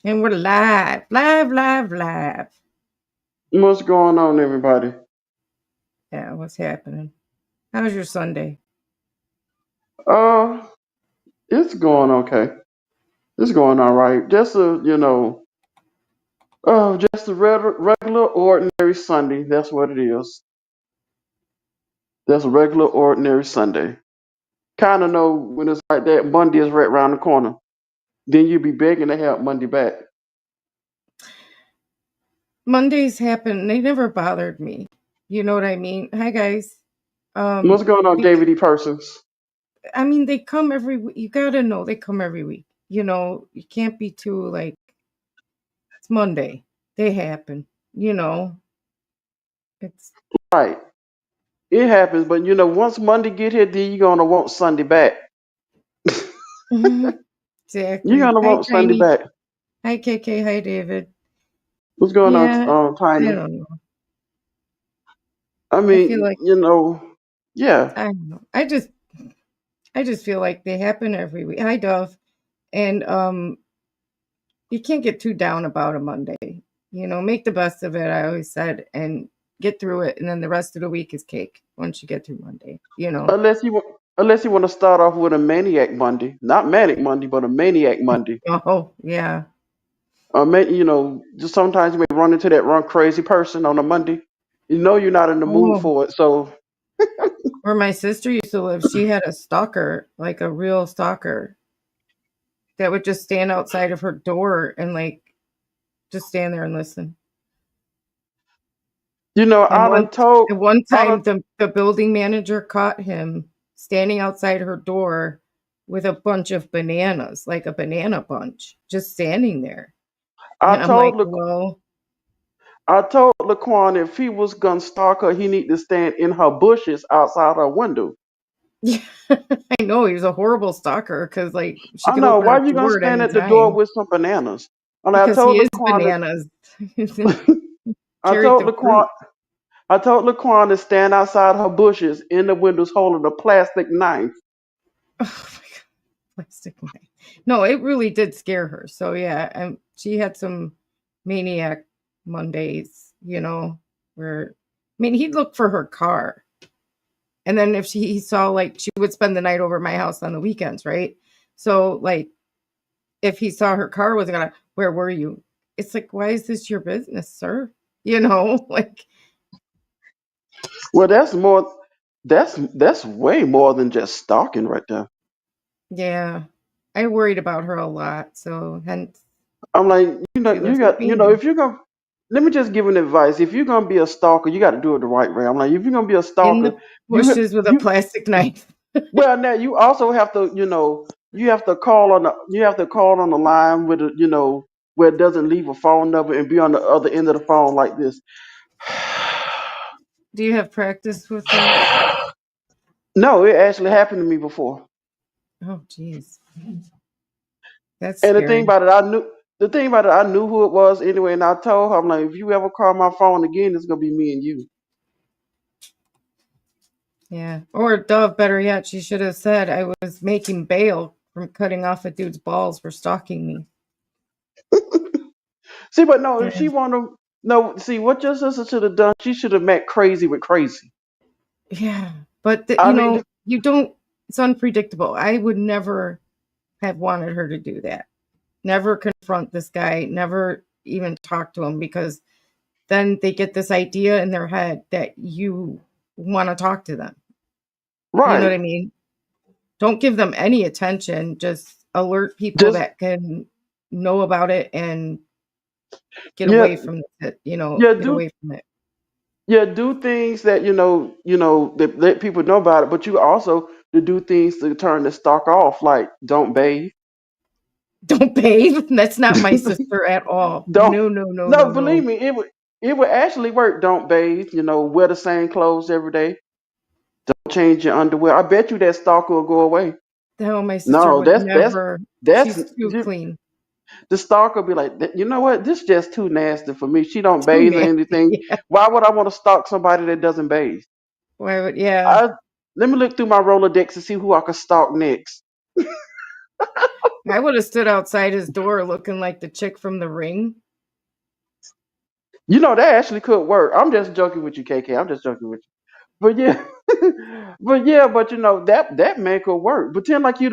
And we're live, live, live, live. What's going on, everybody? Yeah, what's happening? How's your Sunday? Uh, it's going okay. It's going all right. Just a regular, ordinary Sunday. That's what it is. That's a regular, ordinary Sunday. Kind of know when it's like that. Monday is right around the corner. Then you be begging to have Monday back. Mondays happen. They never bothered me. You know what I mean? Hi guys. What's going on, Bec- David E. Persons? I mean, they come every week. You gotta know they come every week. You can't be too like it's Monday. They happen. You know, it's Right. It happens, but once Monday get here, then you're gonna want Sunday back. You're exactly. gonna Hi want Sunday Tiny. back. Hi KK. Hi David. What's going on, Yeah, I Tiny? don't know. I I feel mean, like yeah. I don't know. I just feel like they happen every week. Hi, Dove. And you can't get too down about a Monday. Make the best of it. I always said, and get through it, and then the rest of the week is cake once you get through Monday. Unless you want to start off with a maniac Monday, not manic Monday, but a maniac Monday. Oh yeah. Just sometimes you may run into that run crazy person on a Monday. You know you're not in the mood Oh, for it, so where my sister used to live, she had a stalker, like a real stalker, that would just stand outside of her door and like just stand there and listen. And I one done told, and one I done, time the building manager caught him standing outside her door with a bunch of bananas, like a banana bunch, just standing there. I And I'm like, told, well, I told Laquan if he was gonna stalk her, he need to stand in her bushes outside her window. yeah, I know he was a horrible stalker because like she I could know open her why you gonna door at stand any at the door time with some bananas. And because he is bananas. I Carried told the Laquan, fruit. I told Laquan to stand outside her bushes in the windows holding a plastic knife. Oh my god, plastic knife. No, it really did scare her. So yeah, she had some maniac Mondays, where I mean he'd look for her car. And then if he saw like she would spend the night over at my house on the weekends, right? So like if he saw her car was gonna, where were you? It's like, why is this your business, sir? Like Well, that's way more than just stalking right there. yeah. I worried about her a lot, so hence I'm like, she lives with me now. if you're gonna, let me just give an advice. If you're gonna be a stalker, you got to do it the right way. I'm like, if you're gonna be a In stalker, the you bushes with a you plastic knife. well now you also have to, you have to call on the line with where it doesn't leave a phone number and be on the other end of the phone like this. Do you have practice with that? No, it actually happened to me before. Oh jeez. That's And scary. the thing about it, I knew who it was anyway, and I told her, I'm like, if you ever call my phone again, it's gonna be me and you. Yeah. Or Dove, better yet, she should have said I was making bail from cutting off a dude's balls for stalking me. See, but no, if Yeah. she wanna no, see what your sister should have done, she should have met crazy with crazy. Yeah. But I mean, you don't it's unpredictable. I would never have wanted her to do that. Never confront this guy, never even talk to him because then they get this idea in their head that you want to talk to them. You know what right. I mean? Don't give them any attention. Just alert people Just that can know about it and get yeah, away from it, yeah, get do away from it. do things that that let people know about it, but you also to do things to turn the stock off, like don't bathe. Don't bathe. That's not my sister at all. Don't No, no, no, no, no, believe no. me, it would actually work. Don't bathe, wear the same clothes every day. Don't change your underwear. I bet you that stalker will go away. No, my sister No, would never. that's She's too clean. the stalker be like, you know what? This is just too nasty for me. She don't Too bathe or nasty. anything. Yeah. Why would I want to stalk somebody that doesn't bathe? Why would, yeah. I Let me look through my Rolodex to see who I can stalk next. I would have stood outside his door looking like the chick from The Ring. You know, that actually could work. I'm just joking with you, KK. I'm just joking with you. But yeah, but you know that man could work. Pretend like you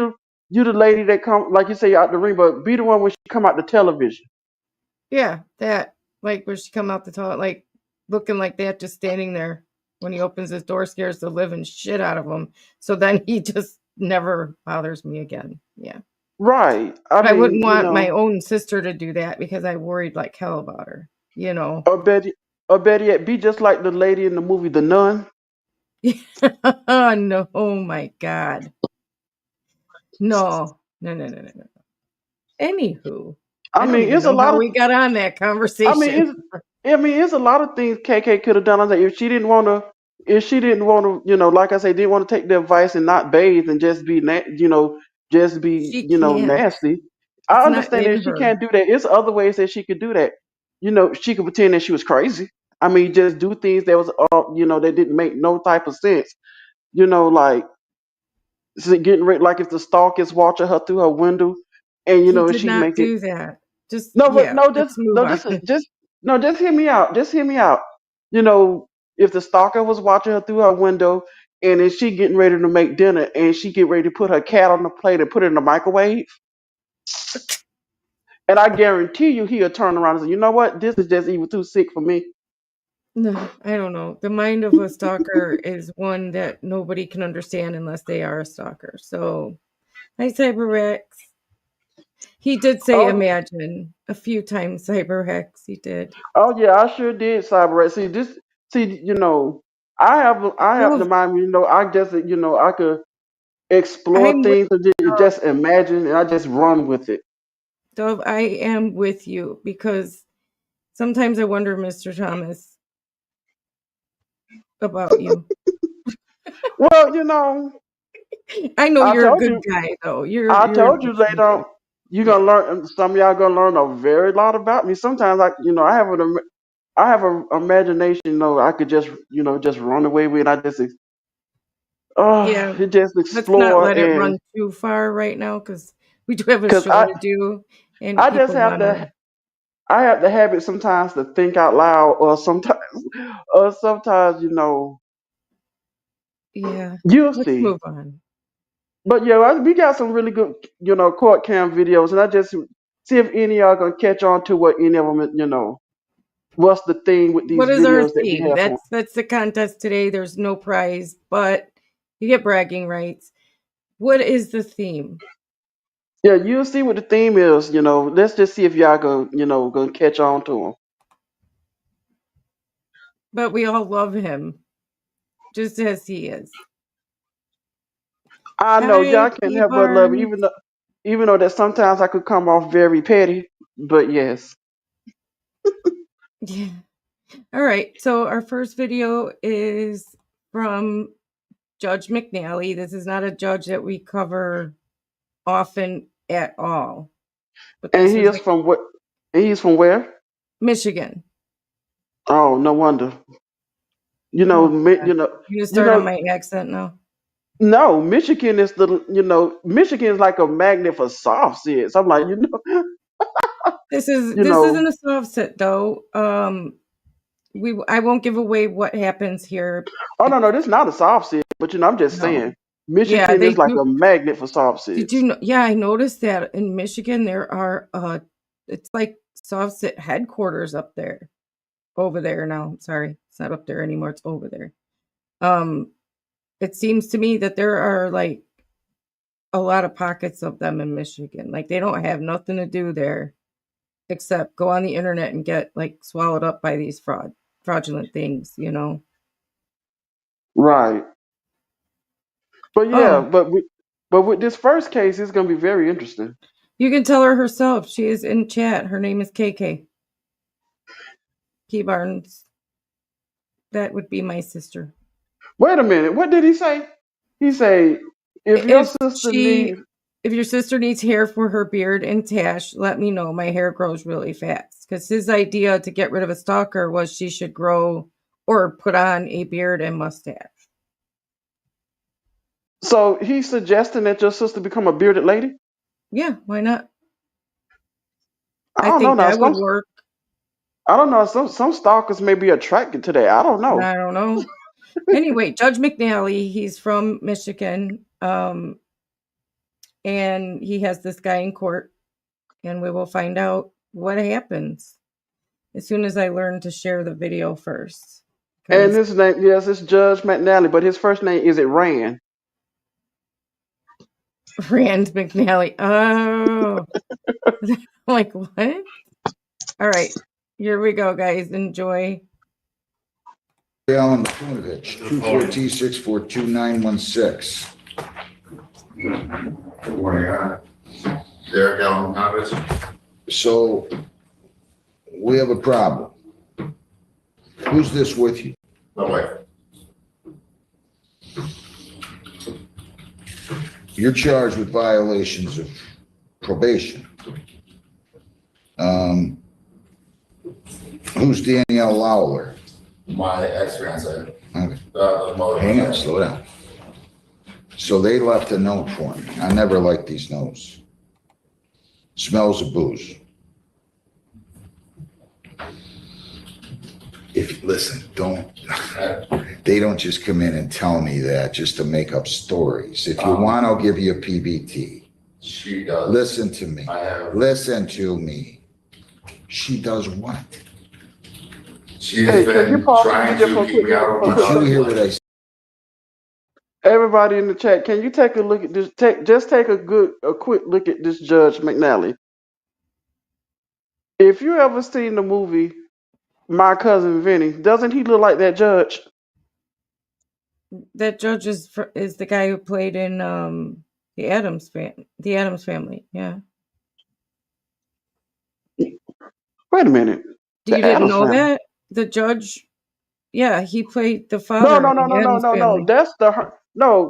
the lady that come like you say out the ring, but be the one when she come out the television. Yeah, that like where she come out the toilet, like looking like that, just standing there when he opens his door, scares the living shit out of him. So then he just never bothers me again. Yeah. Right. I But I wouldn't mean, you want my know, own sister to do that because I worried like hell about her, you know. or better, or better yet, be just like the lady in the movie The Nun. Oh no, oh my God. No, no, no, no, no, no. Anywho, I I don't mean, even it's a know lot how of. we got on that I mean, conversation. it's a lot of things KK could have done. I was like, if she didn't want to, you know, like I say, didn't want to take the advice and not bathe and just be, just be, She can't. nasty. I It's not understand in that she her. can't do that. It's other ways that she could do that. You know, she could pretend that she was crazy. I mean, just do things that was, that didn't make no type of sense. You know, like getting rid, like if the stalk is watching her through her window, and He did she not make it. do that. Just No, but yeah, no, let's move on. just hear me out. Just hear me out. You know, if the stalker was watching her through her window, and then she getting ready to make dinner, and she get ready to put her cat on the plate and put it in the microwave, and I guarantee you he'll turn around and say, you know what, this is just even too sick for me. No, I don't know. The mind of a stalker is one that nobody can understand unless they are a stalker. So, hi, CyberX. He did say Oh, imagine a few times, CyberX. He did. oh yeah, I sure did, Cyber. See, I have the Dove, mind. I just, I could explore I'm with things and just imagine, and I just run with it. Dove. I am with you because sometimes I wonder, Mr. Thomas, about you. Well, I know I you're a told good you. guy, though. You're I you're told you actually later good. on, you're Yeah. gonna learn. Some of y'all gonna learn a very lot about me. Sometimes, I have an imagination. I could just, just run away with. Yeah. It just Let's not explore let it and run too far right now because we do have a because show to do and I just people have want to. to. I have the habit sometimes to think out loud, or sometimes, Yeah. you'll Let's see. move on. But yeah, we got some really good, court cam videos, and I just see if any of y'all gonna catch on to what any of them, what's the thing with these What is our videos that we theme? have on. That's the contest today. There's no prize, but you get bragging rights. What is the theme? Yeah, you'll see what the theme is. Let's just see if y'all gonna catch on to them. But we all love him just as he is. I know Hi, y'all can't P help but love it, Barnes. even though that sometimes I could come off very petty. But yes, Yeah. All right. So our first video is from Judge McNally. This is not a judge that we cover often at all. But and this he is is from what? And he's from where? Michigan. Oh, no wonder. Oh God. You know, You gonna you start on know. my accent now? No, Michigan is like a magnet for soft shit. So I'm like, you This know. isn't a soft set though. I won't give away what happens here. Oh no, It's no, this is not a soft shit. But I'm just no. saying, Yeah, Michigan they is like do. a magnet for soft Did shits. you know? Yeah, I noticed that in Michigan there are it's like soft set headquarters up there. Over there now. Sorry, it's not up there anymore. It's over there. Um, it seems to me that there are like a lot of pockets of them in Michigan. Like they don't have nothing to do there except go on the internet and get like swallowed up by these fraudulent things, you know. Right. But yeah, Oh, but with this first case, it's gonna be very interesting. you can tell her herself. She is in chat. Her name is KK. Key Barnes. That would be my sister. Wait a minute, what did he say? He say, if your If sister she needs. if your sister needs hair for her beard and tash, let me know. My hair grows really fast. Because his idea to get rid of a stalker was she should grow or put on a beard and mustache. So he's suggesting that your sister become a bearded lady. Yeah, why not? I I don't know think now. that would work. I don't know. Some stalkers may be attracted to that. I don't know. I don't know. Anyway, Judge McNally, he's from Michigan, and he has this guy in court, and we will find out what happens as soon as I learn to share the video first. And 'Cause his name, yes, it's Judge McNally, but his first name is it Rand. Rand McNally. Oh, like what? All right, here we go, guys. Enjoy. Alan Makunovich, 242-642-916. Good morning, Derek Allen Makunovich. So we have a problem. Who's this with you? My wife. You're charged with violations of probation. Who's Danielle Lawler? My ex-fiance. Okay. Mother. Hang on, slow down. So they left a note for me. I never like these notes. Smells of booze. Listen, they don't just come in and tell me that just to make up stories. If you want, I'll give you a PBT. She does. Listen to me. I have. Listen to me. She does what? She's Hey, can you been pause trying the to video keep me out of for my quick- Did you hear what I said? Everybody in the chat, can you take a look at this? Take a quick look at this Judge McNally. If you ever seen the movie My Cousin Vinny, doesn't he look like that judge? That judge is the guy who played in the Addams Family. Yeah. Wait a minute. You didn't Addams know Family. that? The judge, yeah, he played the father No, in the Addams Family.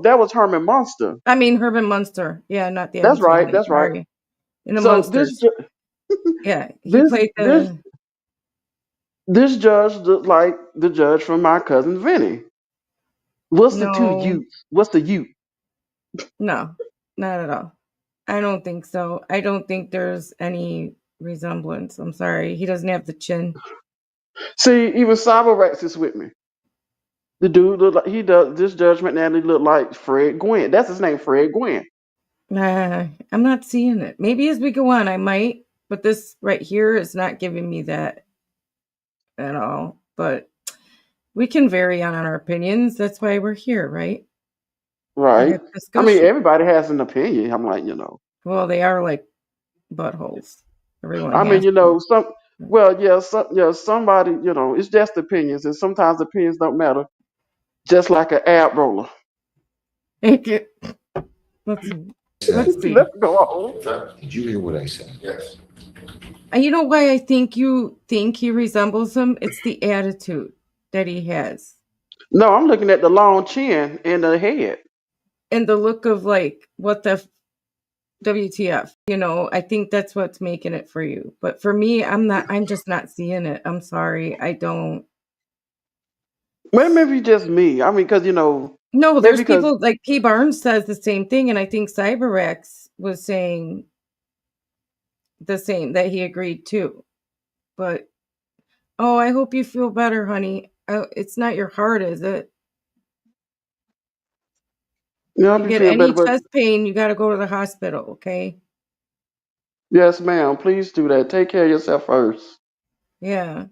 That was Herman Munster. I mean Herman Munster. Yeah, not the That's Addams right. Family. That's right. Sorry. In the So Munsters. Yeah, he this- played the this judge looked like the judge from My Cousin Vinny. What's the two No. youths? What's the youth? No, not at all. I don't think so. I don't think there's any resemblance. I'm sorry. He doesn't have the chin. See, even Cyberrex is with me. The dude look like he does. This Judge McNally look like Fred Gwynn. That's his name, Fred Gwynn. Nah, I'm not seeing it. Maybe as we go on, I might, but this right here is not giving me that at all. But we can vary on our opinions. That's why we're here, right? Right. Have I mean, discussion. everybody has an opinion. I'm like, Well, they are like buttholes. Everyone. I mean, has them. somebody, it's just opinions, and sometimes opinions don't matter. Just like an ab roller. Thank you. Let's see. Let's go on. What's that? Did you hear what I said? Yes. And you know why I think you think he resembles him? It's the attitude that he has. No, I'm looking at the long chin and the head. And the look of like, what the WTF? I think that's what's making it for you. But for me, I'm just not seeing it. I'm sorry. I don't. Well, maybe just me. I mean, because No, there's because- people like P. Barnes says the same thing. And I think CyberX was saying the same, that he agreed too. But, oh, I hope you feel better, honey. It's not your heart, is it? I'll You be get feeling any better, but chest pain, you got to go to the hospital, okay? yes, ma'am. Please do that. Take care of yourself first. Yeah.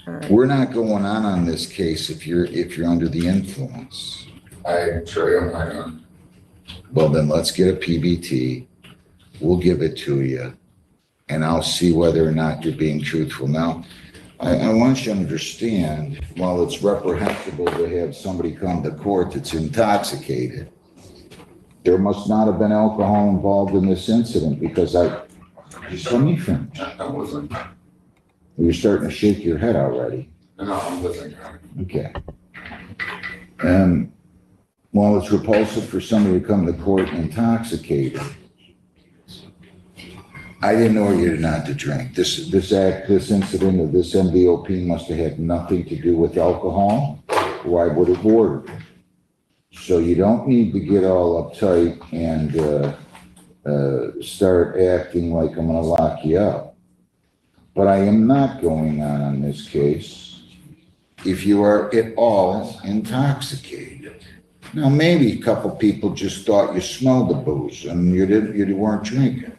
All right. We're not going on this case if you're under the influence. I sure am. Well, then let's get a PBT. We'll give it to you, and I'll see whether or not you're being truthful. Now, I want you to understand, while it's reprehensible to have somebody come to court that's intoxicated, there must not have been alcohol involved in this incident, because just let me finish. I wasn't. You're starting to shake your head already. No, I'm listening. Okay. While it's repulsive for somebody to come to court intoxicated, I didn't order you not to drink. This incident of this MVOP must have had nothing to do with alcohol, or I would have ordered it. So you don't need to get all uptight and start acting like I'm gonna lock you up. But I am not going on this case if you are at all intoxicated. Now, maybe a couple people just thought you smelled the booze and you weren't drinking.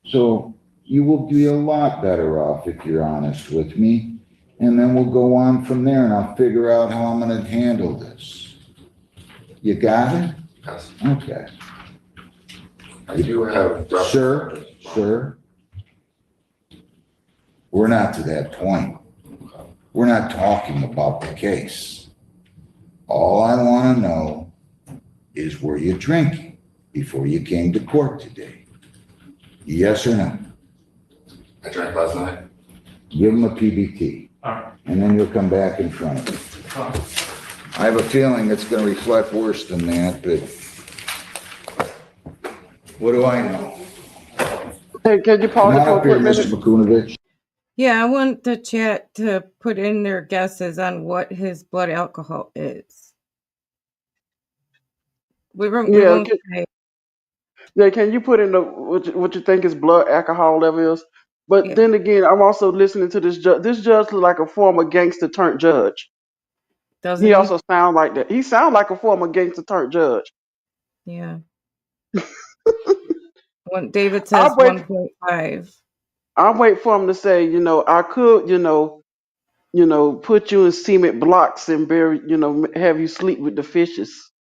So you will be a lot better off if you're honest with me. And then we'll go on from there and I'll figure out how I'm gonna handle this. You got it? Yes. Okay. I do have. Sir, we're not to that point. We're not talking about the case. All I want to know is, were you drinking before you came to court today? Yes or no? I drank last night. Give him a PBT, and then you'll come back in front of me. I have a feeling it's going to reflect worse than that, but what do I know? Hey, can you pause Come it on for a up here, quick Mr. minute? Makunovich. Yeah, I want the chat to put in their guesses on what his blood alcohol is. We Yeah, won't say. yeah. Can you put in what you think his blood alcohol level is? But Yeah. then again, I'm also listening to this judge. This judge look like a former gangster turned judge. Doesn't He he? also sound like that. He sound like a former gangster turned judge. Yeah. When David I says wait. 1.5. I wait for him to say, I could, put you in cement blocks and bury, have you sleep with the fishes.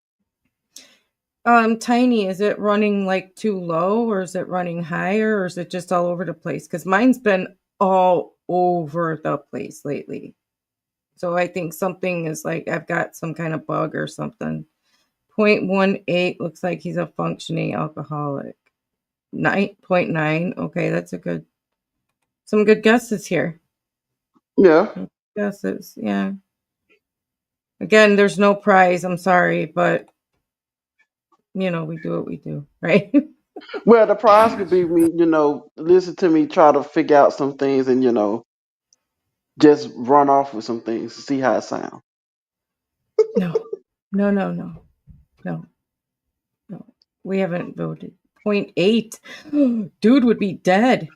Tiny, is it running like too low or is it running higher or is it just all over the place? Because mine's been all over the place lately. So I think something is like I've got some kind of bug or something. 0.18 looks like he's a functioning alcoholic. 9.9. Okay, that's some good guesses here. Yeah. Guesses, yeah. Again, there's no prize. I'm sorry, but we do what we do, right? Well, the prize could be me, listen to me try to figure out some things and, just run off with some things to see how it sounds. No. We haven't voted. 0.8. Dude would be dead.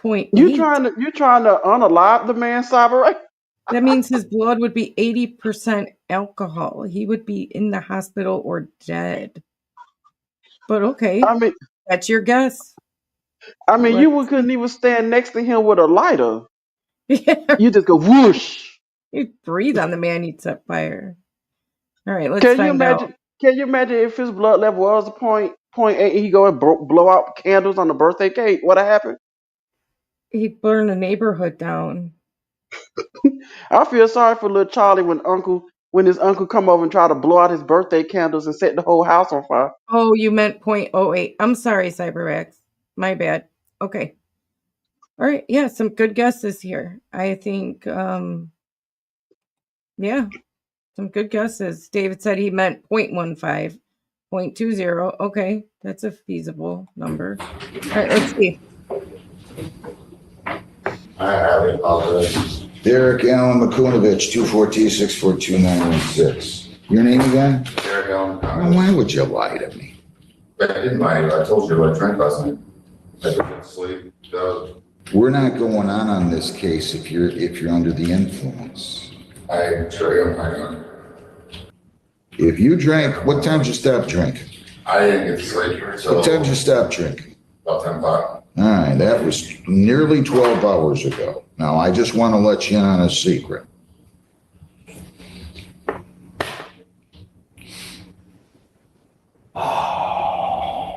0.8. You trying to unalive the man, Cyber? That means his blood would be 80% alcohol. He would be in the hospital or dead. But okay, I mean, that's your guess. couldn't even stand next to him with a lighter. Yeah. You just go whoosh. You'd breathe on the man, you'd set fire. All right, let's Can you find out. imagine? Can you imagine if his blood level was a point eight, and he go and blow out candles on the birthday cake? What'd happen? He'd burn the neighborhood down. I feel sorry for little Charlie when his uncle come over and try to blow out his birthday candles and set the whole house on fire. Oh, you meant 0.08. I'm sorry, CyberX. My bad. Okay. All right. Yeah, some good guesses here. I think, yeah, some good guesses. David said he meant 0.15, 0.20. Okay, that's a feasible number. All right, let's see. I apologize. Derek Allen Makunovich, 242-642-916. Your name again? Derek Allen. Well, why would you lie to me? I didn't lie. I told you I drank last night. I didn't sleep. We're not going on this case if you're under the influence. I'm sure I'm on. If you drank, what time did you stop drinking? I didn't get to sleep. So What time did you stop drinking? about 10 o'clock. All right, that was nearly 12 hours ago. Now, I just want to let you in on a secret.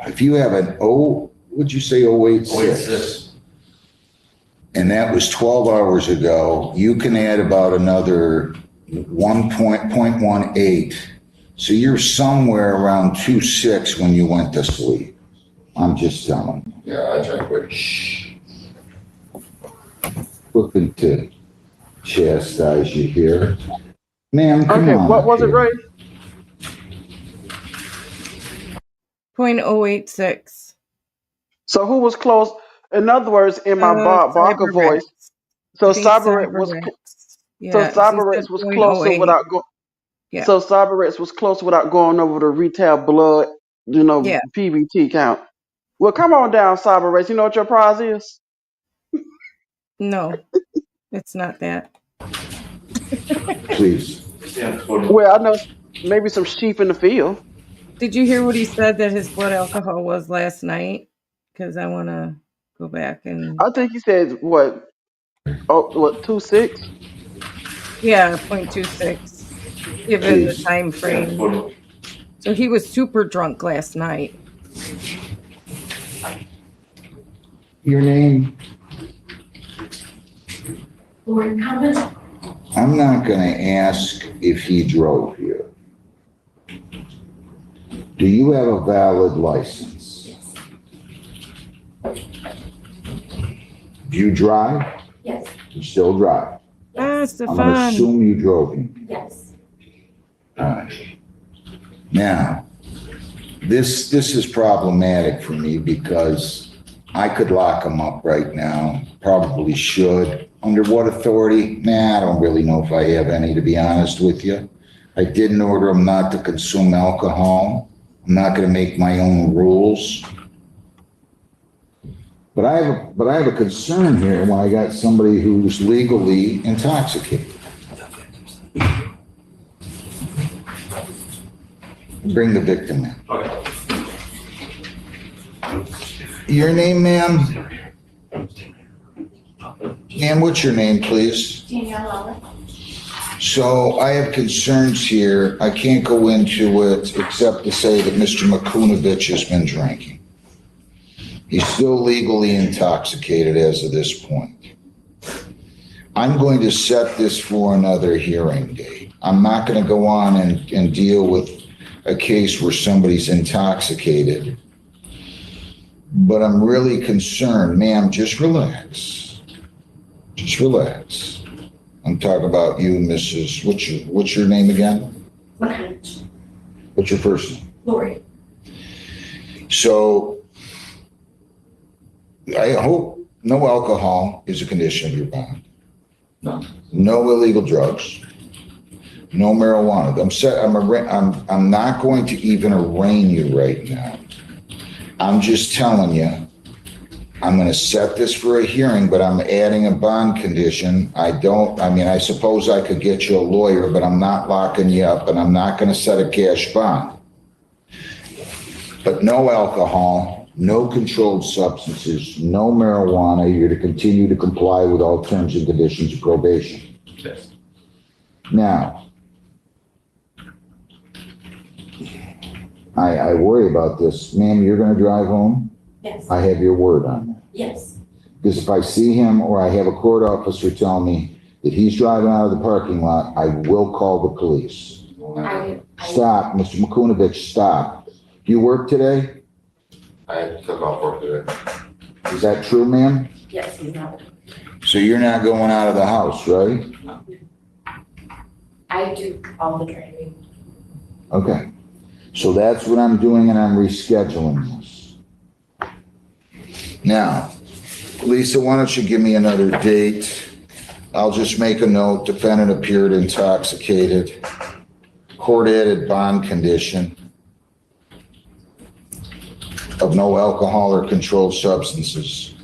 If you have an would you say 086? And that was 12 hours ago, you can add about another 1.18. So you're somewhere around 2.6 when you went to sleep. I'm just telling you. Yeah, I drank with. Shh. Looking to chastise you here. Ma'am, come Okay, on. what was it, Ray? 0.086. So who was close? In other words, in my Bob Barker CyberX. voice, so I think Cyberx was CyberX. so Yeah, she Cyberx said was closer 0.08. without going. Yeah. So Cyberex was close without going over the retail blood, Yeah. PBT count. Well, come on down, Cyberex. You know what your prize is? No, it's not that. Please. Well, I know maybe some sheep in the field. Did you hear what he said that his blood alcohol was last night? Because I want to go back and I think he said what? Oh, what 2.6? yeah, 0.26 given the Please. time frame. So he was super drunk last night. Your name? Board comment? I'm not going to ask if he drove here. Do you have a valid license? Do you drive? Yes. You still drive? Ah, I'm going to Stefan. assume you drove him. Yes. All right. Now, this is problematic for me because I could lock him up right now, probably should. Under what authority? Nah, I don't really know if I have any, to be honest with you. I didn't order him not to consume alcohol. I'm not going to make my own rules. But I have a concern here when I got somebody who's legally intoxicated. Bring the victim in. Your name, ma'am? Ma'am, what's your name, please? Danielle Lawler. So I have concerns here. I can't go into it except to say that Mr. Makunovich has been drinking. He's still legally intoxicated as of this point. I'm going to set this for another hearing date. I'm not going to go on and deal with a case where somebody's intoxicated. But I'm really concerned. Ma'am, just relax. Just relax. I'm talking about you, Mrs. What's your name again? McConnell. What's your first name? Lori. So I hope no alcohol is a condition of your bond. No. No illegal drugs. No marijuana. I'm not going to even arraign you right now. I'm just telling you, I'm going to set this for a hearing, but I'm adding a bond condition. I suppose I could get you a lawyer, but I'm not locking you up, and I'm not going to set a cash bond. But no alcohol, no controlled substances, no marijuana. You're to continue to comply with all terms and conditions of probation. Yes. Now, I worry about this. Ma'am, you're going to drive home? Yes. I have your word on that. Yes. Because if I see him or I have a court officer tell me that he's driving out of the parking lot, I will call the police. Stop, Mr. Makunovich, stop. Do you work today? I took off work today. Is that true, ma'am? Yes, he's not. So you're not going out of the house, right? I do all the driving. Okay. So that's what I'm doing, and I'm rescheduling this. Now, Lisa, why don't you give me another date? I'll just make a note. Defendant appeared intoxicated. Court added bond condition of no alcohol or controlled substances.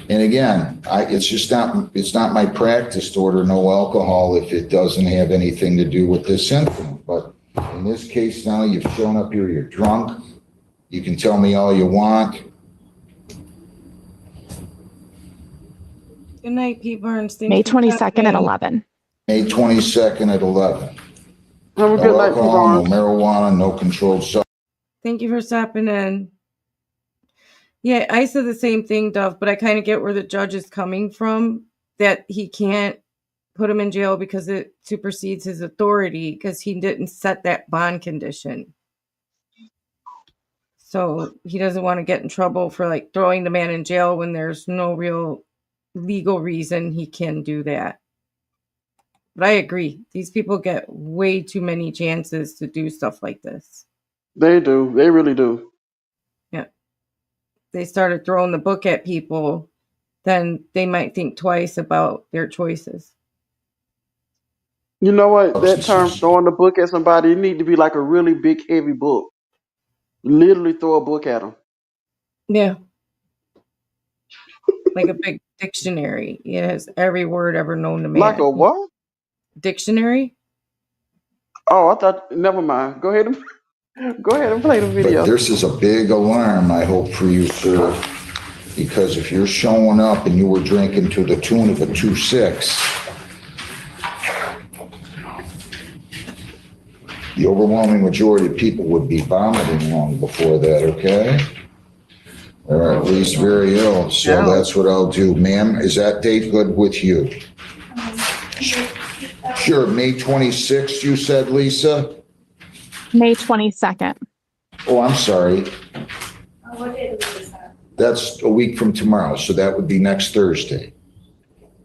And again, it's not my practice to order no alcohol if it doesn't have anything to do with this incident. But in this case now, you've shown up here, you're drunk. You can tell me all you want. Good night, Pete Burns. Thanks May for 22nd stopping at in. 11. May 22nd at 11. Have a good No night, alcohol, no Pavon. marijuana, no controlled substance. Thank you for stopping in. Yeah, I said the same thing, Dove, but I kind of get where the judge is coming from, that he can't put him in jail because it supersedes his authority because he didn't set that bond condition. So he doesn't want to get in trouble for like throwing the man in jail when there's no real legal reason he can do that. But I agree. These people get way too many chances to do stuff like this. They do. They really do. Yeah. They started throwing the book at people, then they might think twice about their choices. You know what? That term substances. throwing the book at somebody, it need to be like a really big, heavy book. Literally throw a book at them. Yeah, like a big dictionary. It has every word ever known to Like a man. what? Dictionary? Oh, I thought. Never mind. Go ahead and go ahead and play the But video. this is a big alarm, I hope, for you, sir. Because if you're showing up and you were drinking to the tune of a 2.6, the overwhelming majority of people would be vomiting long before that, okay? Or at least very ill. So Yeah. that's what I'll do. Ma'am, is that date good with you? Sure, May 26th, you said, Lisa? May 22nd. Oh, I'm sorry. What day is that? That's a week from tomorrow, so that would be next Thursday.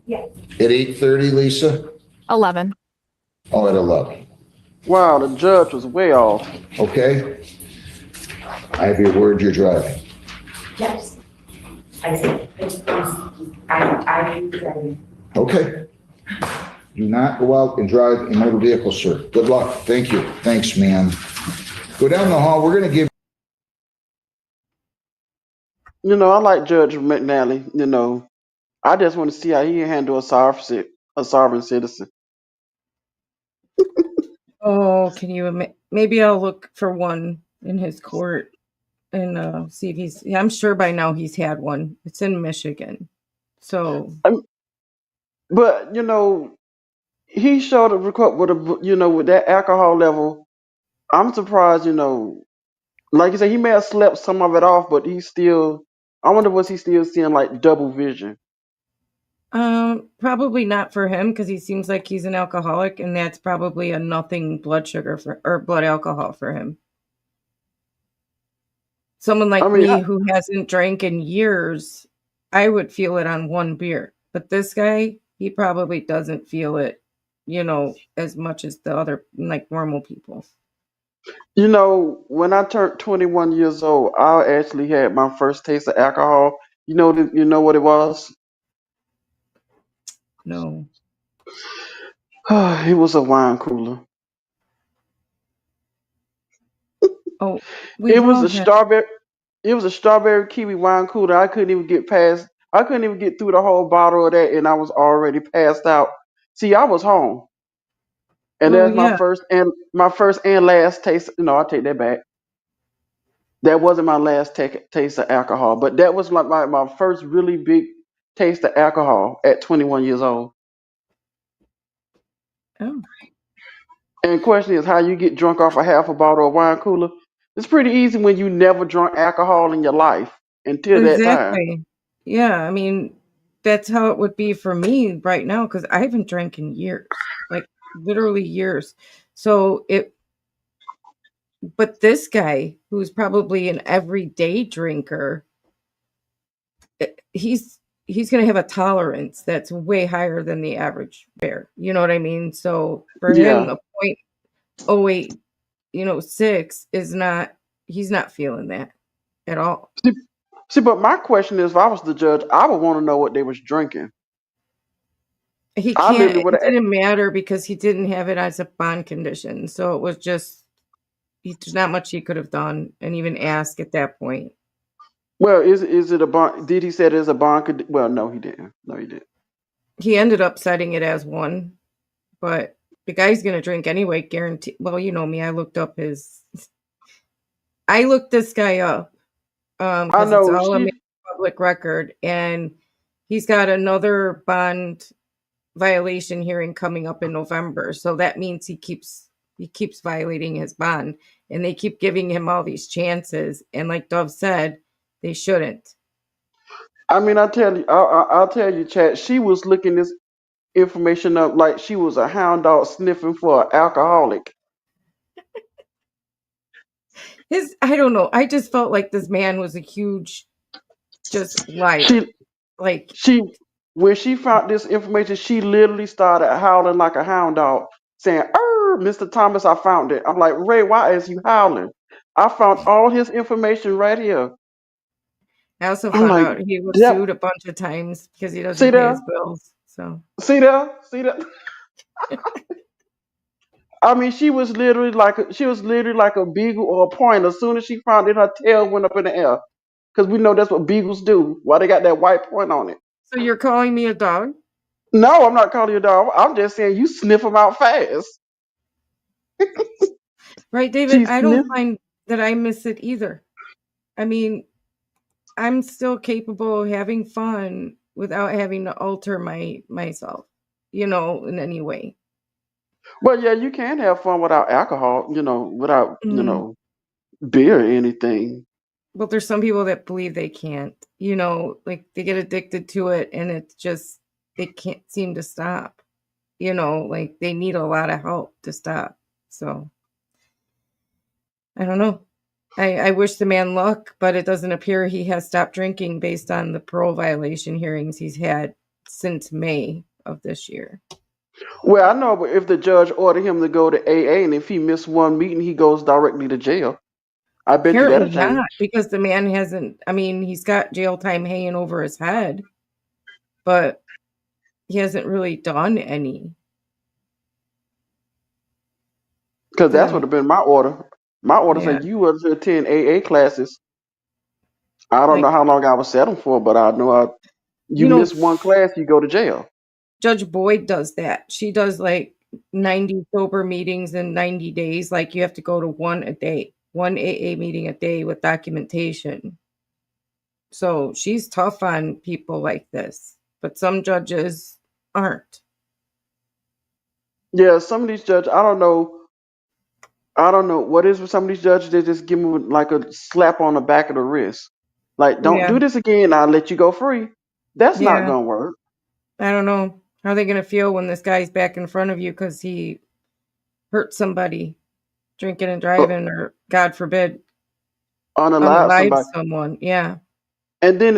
Yeah. At 8:30, Lisa? 11. Oh, at 11. Wow, the judge was way off. Okay? I have your word, you're driving. Yes. I see. I. Okay. Do not go out and drive a motor vehicle, sir. Good luck. Thank you. Thanks, man. Go down the hall. We're going to give. You know, I like Judge McNally. You know, I just want to see how he handle a sovereign citizen. Oh, can you maybe I'll look for one in his court and see if he's yeah, I'm sure by now he's had one. It's in Michigan. So But you know, he showed a record with with that alcohol level. I'm surprised. You know, like you said, he may have slept some of it off, but he still. I wonder was he still seeing like double vision. probably not for him because he seems like he's an alcoholic and that's probably a nothing blood sugar for or blood alcohol for him. Someone I like mean, me who hasn't drank in years, I would feel it on one beer. But this guy, he probably doesn't feel it, as much as the other like normal people. you know, when I turned 21 years old, I actually had my first taste of alcohol. You know what it was? No. It was a wine cooler. Oh, It we've was all a had strawberry. It was a strawberry kiwi wine cooler. I couldn't even get past. I couldn't even get through the whole bottle of that, and I was already passed out. See, I was home, and well, that's yeah. my first and last taste. No, I take that back. That wasn't my last taste of alcohol, but that was like my first really big taste of alcohol at 21 years old. Oh, And the question is how you get drunk off a half a bottle of wine cooler. It's pretty easy when you never drunk alcohol in your life until that time. exactly. Yeah, I mean, that's how it would be for me right now because I haven't drank in years, like literally years. So but this guy who's probably an everyday drinker, he's going to have a tolerance that's way higher than the average bear. You know what I mean? So for him, Yeah. a 0.08, 6 is not, he's not feeling that at all. See, but my question is, if I was the judge, I would want to know what they was drinking. He I can't, literally would it have. didn't matter because he didn't have it as a bond condition. So it was just, there's not much he could have done and even ask at that point. Well, is it a bond? Did he say it as a bond? Well, no, he didn't. No, he didn't. He ended up setting it as one, but the guy's going to drink anyway, guarantee. Well, you know me, I looked this guy up I because it's know all a she. public record, and he's got another bond violation hearing coming up in November. So that means he keeps violating his bond, and they keep giving him all these chances. And like Dove said, they shouldn't. I mean, I'll tell you, Chad. She was looking this information up like she was a hound dog sniffing for an alcoholic. I don't know. I just felt like this man was a huge just liar. She Like, she when she found this information, she literally started howling like a hound dog, saying, Mr. Thomas, I found it." I'm like, "Ray, why is you howling? I found all his information right here." I also I'm found like, out he was "Yep, sued a bunch of times because he see doesn't pay his there, bills. So see there, see there." I mean, she was literally like a beagle or a pointer. As soon as she found it, her tail went up in the air. Because we know that's what beagles do. Why they got that white point on it? So you're calling me a dog? No, I'm not calling you a dog. I'm just saying you sniff them out fast. Right, David? She I don't sniffed. find that I miss it either. I mean, I'm still capable of having fun without having to alter myself, in any way. But yeah, you can have fun without alcohol. Without Mm. beer or anything. But there's some people that believe they can't, like they get addicted to it and they can't seem to stop, like they need a lot of help to stop. So I don't know. I wish the man luck, but it doesn't appear he has stopped drinking based on the parole violation hearings he's had since May of this year. Well, I know, but if the judge ordered him to go to AA, and if he missed one meeting, he goes directly to jail. I bet you that'll Apparently change. not, because the man he's got jail time hanging over his head, but he hasn't really done any. Because that's Yeah. would have been my order. My order Yeah. said you were to attend AA classes. I don't Like, know how long I was settled for, but I know you miss one class, you go to jail. Judge Boyd does that. She does like 90 sober meetings in 90 days. Like you have to go to one a day, one AA meeting a day with documentation. So she's tough on people like this, but some judges aren't. Yeah, some of these judges, I don't know. What is with some of these judges. They just give them like a slap on the back of the wrist. Like, don't Yeah. do this again. I'll let you go free. That's not Yeah. gonna work. I don't know. How are they going to feel when this guy's back in front of you because he hurt somebody drinking and driving, or God forbid, Unalive unalive somebody. someone? Yeah. And then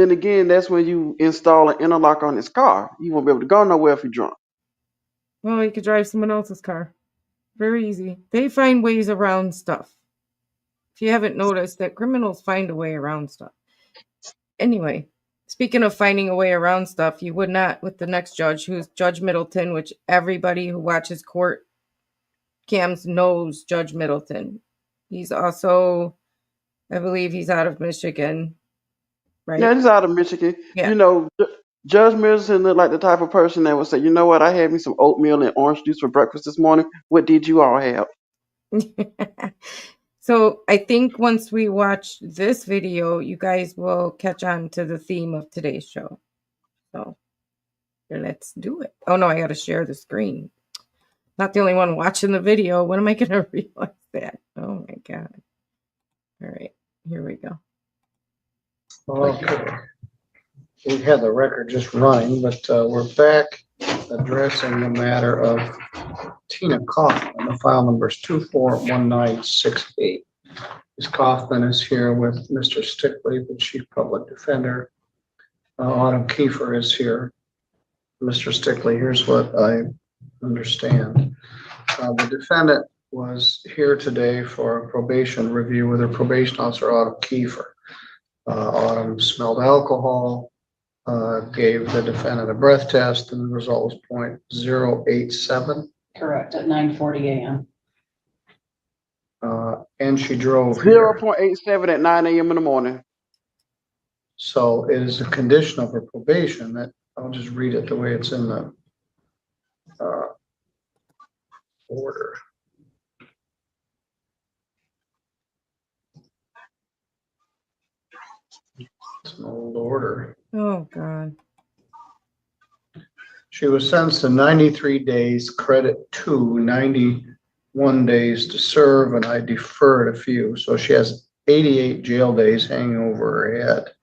again, that's when you install an interlock on his car. You won't be able to go nowhere if you're drunk. Well, he could drive someone else's car. Very easy. They find ways around stuff. If you haven't noticed that criminals find a way around stuff. Anyway, speaking of finding a way around stuff, you would not with the next judge, who's Judge Middleton, which everybody who watches court cams knows Judge Middleton. He's also, I believe he's out of Michigan, right? Yeah, he's out of Michigan. Yeah. Judge Middleton looked like the type of person that would say, you know what, I had me some oatmeal and orange juice for breakfast this morning. What did you all have? So I think once we watch this video, you guys will catch on to the theme of today's show. So let's do it. Oh no, I got to share the screen. Not the only one watching the video. When am I going to realize that? Oh my God. All right, here we go. Okay. We had the record just running, but we're back addressing the matter of Tina Kaufman. The file number is 241968. Ms. Kaufman is here with Mr. Stickley, the Chief Public Defender. Autumn Kiefer is here. Mr. Stickley, here's what I understand. The defendant was here today for a probation review with her probation officer, Autumn Kiefer. Autumn smelled alcohol, gave the defendant a breath test, and the result was 0.087. Correct, at 9:40 a.m. And she drove here. 0.87 at 9 a.m. in the morning. So it is a condition of her probation that, I'll just read it the way it's in the order. It's an old order. Oh God. She was sentenced to 93 days, credit 2, 91 days to serve, and I deferred a few. So she has 88 jail days hanging over her head.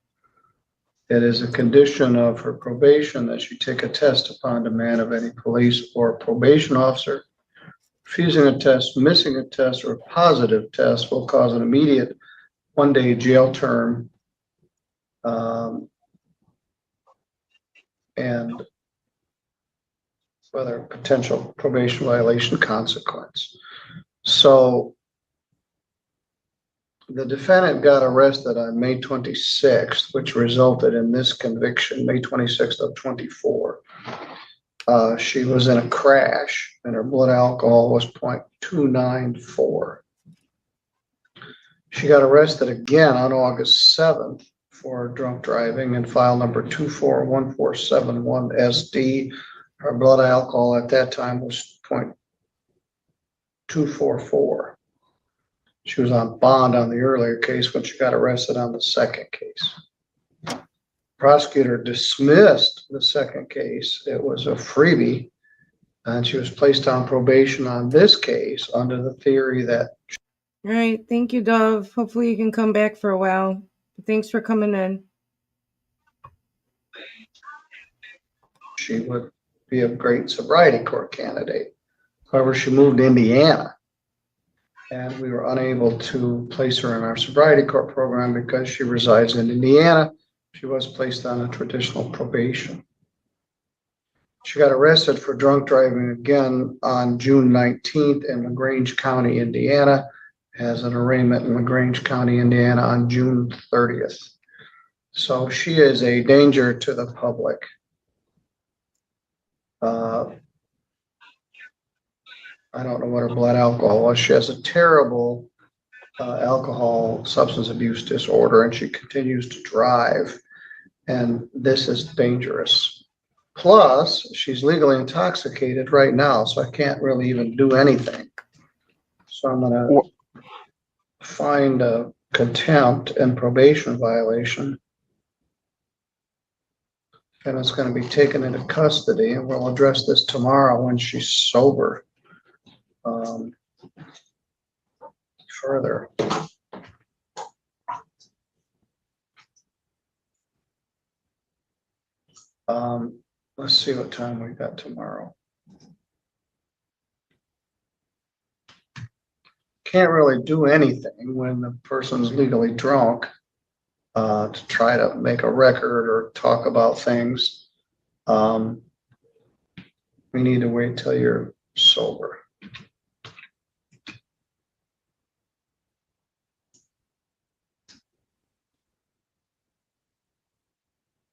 It is a condition of her probation that she take a test upon demand of any police or probation officer. Refusing a test, missing a test, or a positive test will cause an immediate 1-day jail term. And whether potential probation violation consequence. So the defendant got arrested on May 26th, which resulted in this conviction, May 26th of 24. She was in a crash and her blood alcohol was 0.294. She got arrested again on August 7th for drunk driving and file number 241471 SD. Her blood alcohol at that time was 0.244. She was on bond on the earlier case when she got arrested on the second case. Prosecutor dismissed the second case. It was a freebie, and she was placed on probation on this case under the theory that All right. Thank you, Dove. Hopefully you can come back for a while. Thanks for coming in. she would be a great sobriety court candidate. However, she moved to Indiana, and we were unable to place her in our sobriety court program because she resides in Indiana. She was placed on a traditional probation. She got arrested for drunk driving again on June 19th in LaGrange County, Indiana, has an arraignment in LaGrange County, Indiana on June 30th. So she is a danger to the public. I don't know what her blood alcohol was. She has a terrible alcohol substance abuse disorder, and she continues to drive. And this is dangerous. Plus, she's legally intoxicated right now, so I can't really even do anything. So I'm going to find a contempt and probation violation. And it's going to be taken into custody, and we'll address this tomorrow when she's sober. Further. Let's see what time we got tomorrow. Can't really do anything when the person's legally drunk to try to make a record or talk about things. We need to wait till you're sober.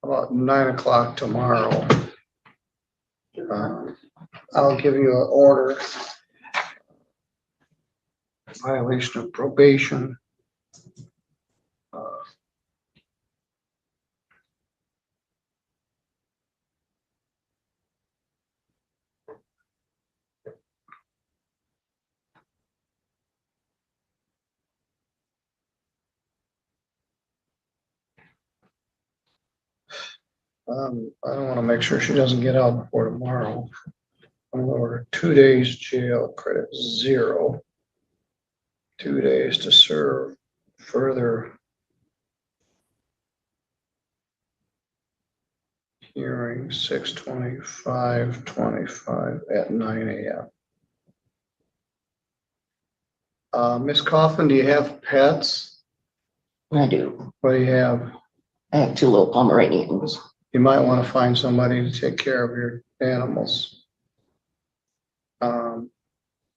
About 9 o'clock tomorrow. I'll give you an order. Violation of probation. I don't want to make sure she doesn't get out before tomorrow. I'm going to order 2 days jail, credit 0. 2 days to serve, further hearing 6/25/25 at 9 a.m. Ms. Coffin, do you have pets? I do. What do you have? I have 2 little Pomeranians. You might want to find somebody to take care of your animals. All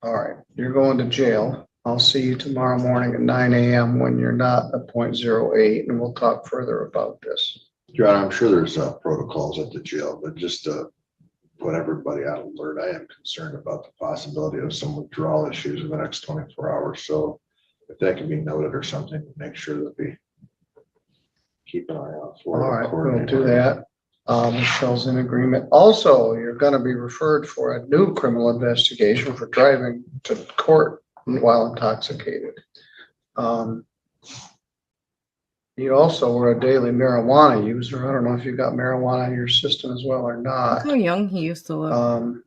right, you're going to jail. I'll see you tomorrow morning at 9 a.m. when you're not at 0.08, and we'll talk further about this. John, I'm sure there's protocols at the jail, but just to put everybody on alert, I am concerned about the possibility of some withdrawal issues in the next 24 hours. So if that can be noted or something, make sure that we keep an eye out for. All right, we'll do that. Michelle's in agreement. Also, you're going to be referred for a new criminal investigation for driving to court while intoxicated. You also were a daily marijuana user. I don't know if you got marijuana in your system as well or not. Look how young he used to look.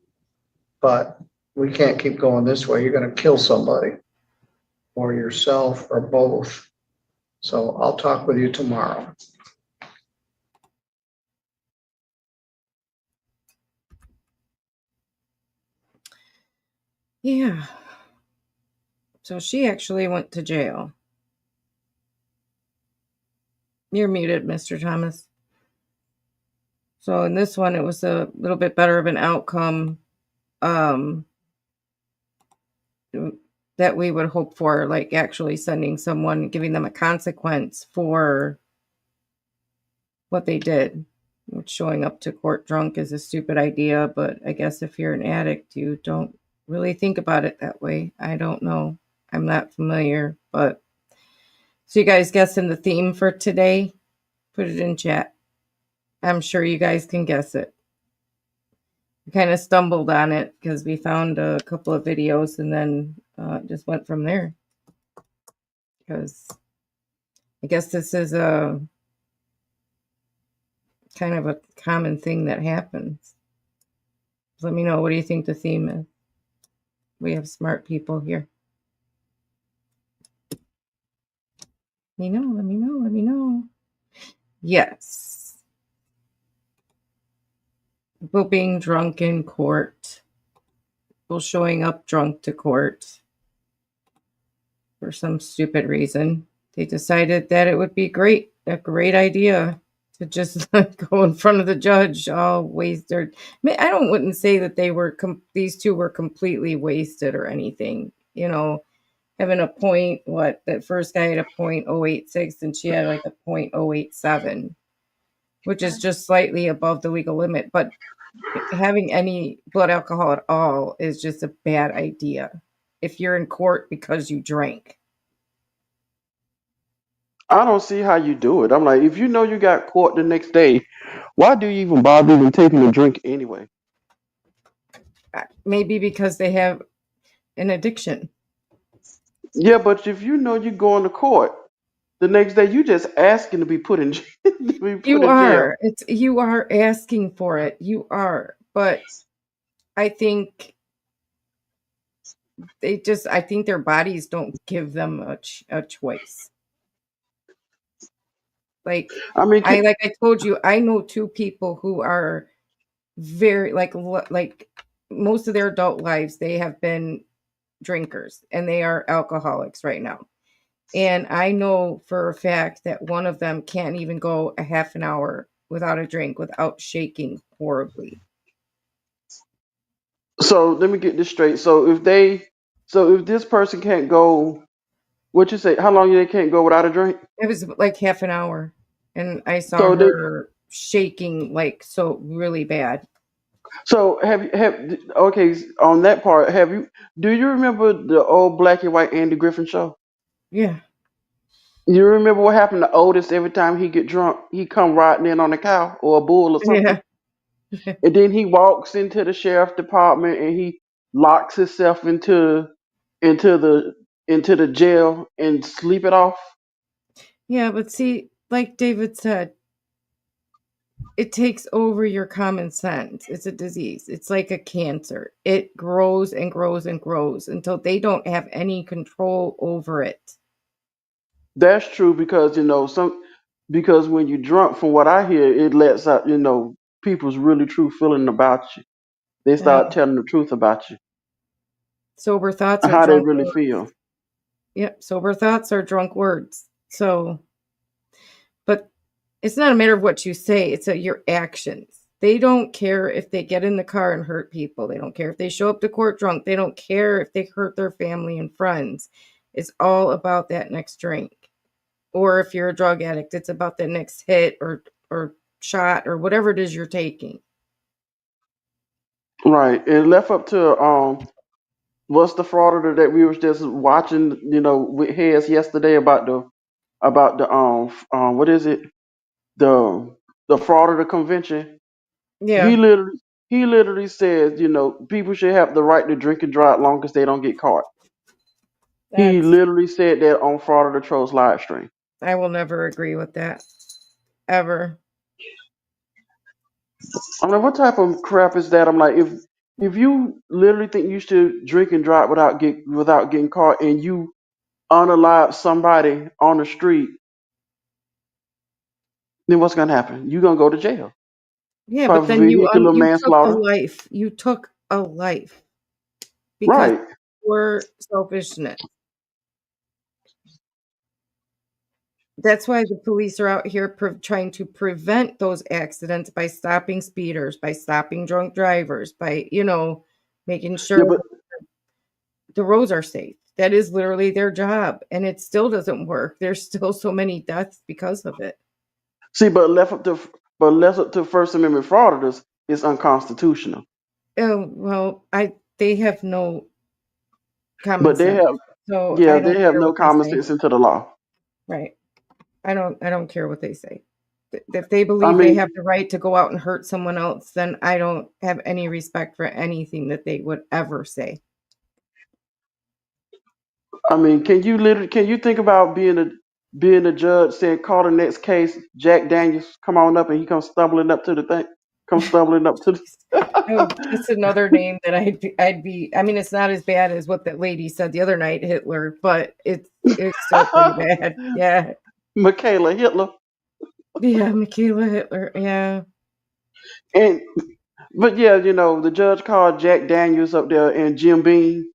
But we can't keep going this way. You're going to kill somebody or yourself or both. So I'll talk with you tomorrow. Yeah. So she actually went to jail. You're muted, Mr. Thomas. So in this one, it was a little bit better of an outcome that we would hope for, like actually sending someone, giving them a consequence for what they did. which showing up to court drunk is a stupid idea, but I guess if you're an addict, you don't really think about it that way. I don't know. I'm not familiar, but so you guys guessing the theme for today? Put it in chat. I'm sure you guys can guess it. We kind of stumbled on it because we found a couple of videos and then just went from there. Because I guess this is a kind of a common thing that happens. Let me know, what do you think the theme is? We have smart people here. Let me know. Yes. People being drunk in court. People showing up drunk to court. For some stupid reason. They decided that it would be a great idea to just go in front of the judge all wasted. I wouldn't say that these two were completely wasted or anything. You know, having a point, that first guy had a .086 and she had like a .087, which is just slightly above the legal limit. But having any blood alcohol at all is just a bad idea if you're in court because you drank. I don't see how you do it. I'm like, if you know you got caught the next day, why do you even bother even taking a drink anyway? Maybe because they have an addiction. Yeah, but if you know you're going to court the next day, you just asking to be put in jail. You are. You are asking for it. You are. But I think I think their bodies don't give them a choice. Like, I told you, I know two people who are very like most of their adult lives, they have been drinkers and they are alcoholics right now. And I know for a fact that one of them can't even go a half an hour without a drink without shaking horribly. So let me get this straight. So if this person can't go, what you say? How long they can't go without a drink? It was like half an hour, and I saw her shaking like so really bad. So okay, on that part, do you remember the old black and white Andy Griffin show? Yeah. You remember what happened to Otis every time he get drunk? He come riding in on a cow or a bull or something. Yeah. And then he walks into the sheriff department and he locks himself into the jail and sleep it off. Yeah, but see, like David said, it takes over your common sense. It's a disease. It's like a cancer. It grows and grows and grows until they don't have any control over it. That's true because because when you're drunk, from what I hear, it lets out people's really true feeling about you. They start telling the truth about you. Sober thoughts are how drunk they really words. feel. Yep, sober thoughts are drunk words. So, but it's not a matter of what you say, it's your actions. They don't care if they get in the car and hurt people. They don't care if they show up to court drunk. They don't care if they hurt their family and friends. It's all about that next drink. Or if you're a drug addict, it's about the next hit or shot or whatever it is you're taking. Right. And left up to what's the frauditor that we was just watching, with heads yesterday about the what is it? The frauditor convention. Yeah. He literally says, people should have the right to drink and drive long as they don't get caught. He literally said that on Frauditor Trolls live stream. I will never agree with that. Ever. I'm like, what type of crap is that? I'm like, if you literally think you should drink and drive without getting caught, and you unalive somebody on the street, then what's gonna happen? You're gonna go to jail. Yeah, but then you took a life. You took a life because of your selfishness. That's why the police are out here trying to prevent those accidents by stopping speeders, by stopping drunk drivers, by, making sure the roads are safe. That is literally their job. And it still doesn't work. There's still so many deaths because of it. See, but left up to but lesser to First Amendment frauditors is unconstitutional. Oh, well, they have no common But they sense. have, So yeah, I they don't have care no what they common say. sense into the law. Right. I don't care what they say. If they I believe they mean, have the right to go out and hurt someone else, then I don't have any respect for anything that they would ever say. can you think about being a judge saying, call the next case, Jack Daniels, come on up, and he comes stumbling up to the thing, comes stumbling up to Oh, just the another name that I'd be. I mean, it's not as bad as what that lady said the other night, Hitler, but it's still pretty bad. Yeah, Michaela Hitler. yeah, Michaela Hitler. Yeah. And but yeah, the judge called Jack Daniels up there and Jim Beam,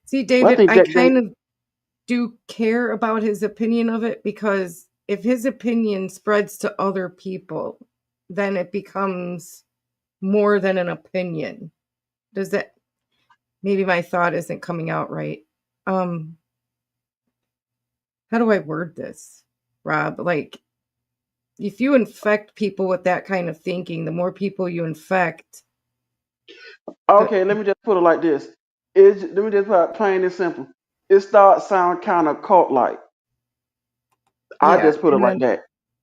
See, Well, I David, think I Jack kind Daniels, of do care about his opinion of it because if his opinion spreads to other people, then it becomes more than an opinion. Does that maybe my thought isn't coming out right? Um, how do I word this, Rob? Like if you infect people with that kind of thinking, the more people you infect, the okay, let me just put it like this. Let me just put it plain and simple. It starts sound kind of cult like. I yeah, just put it and like then that.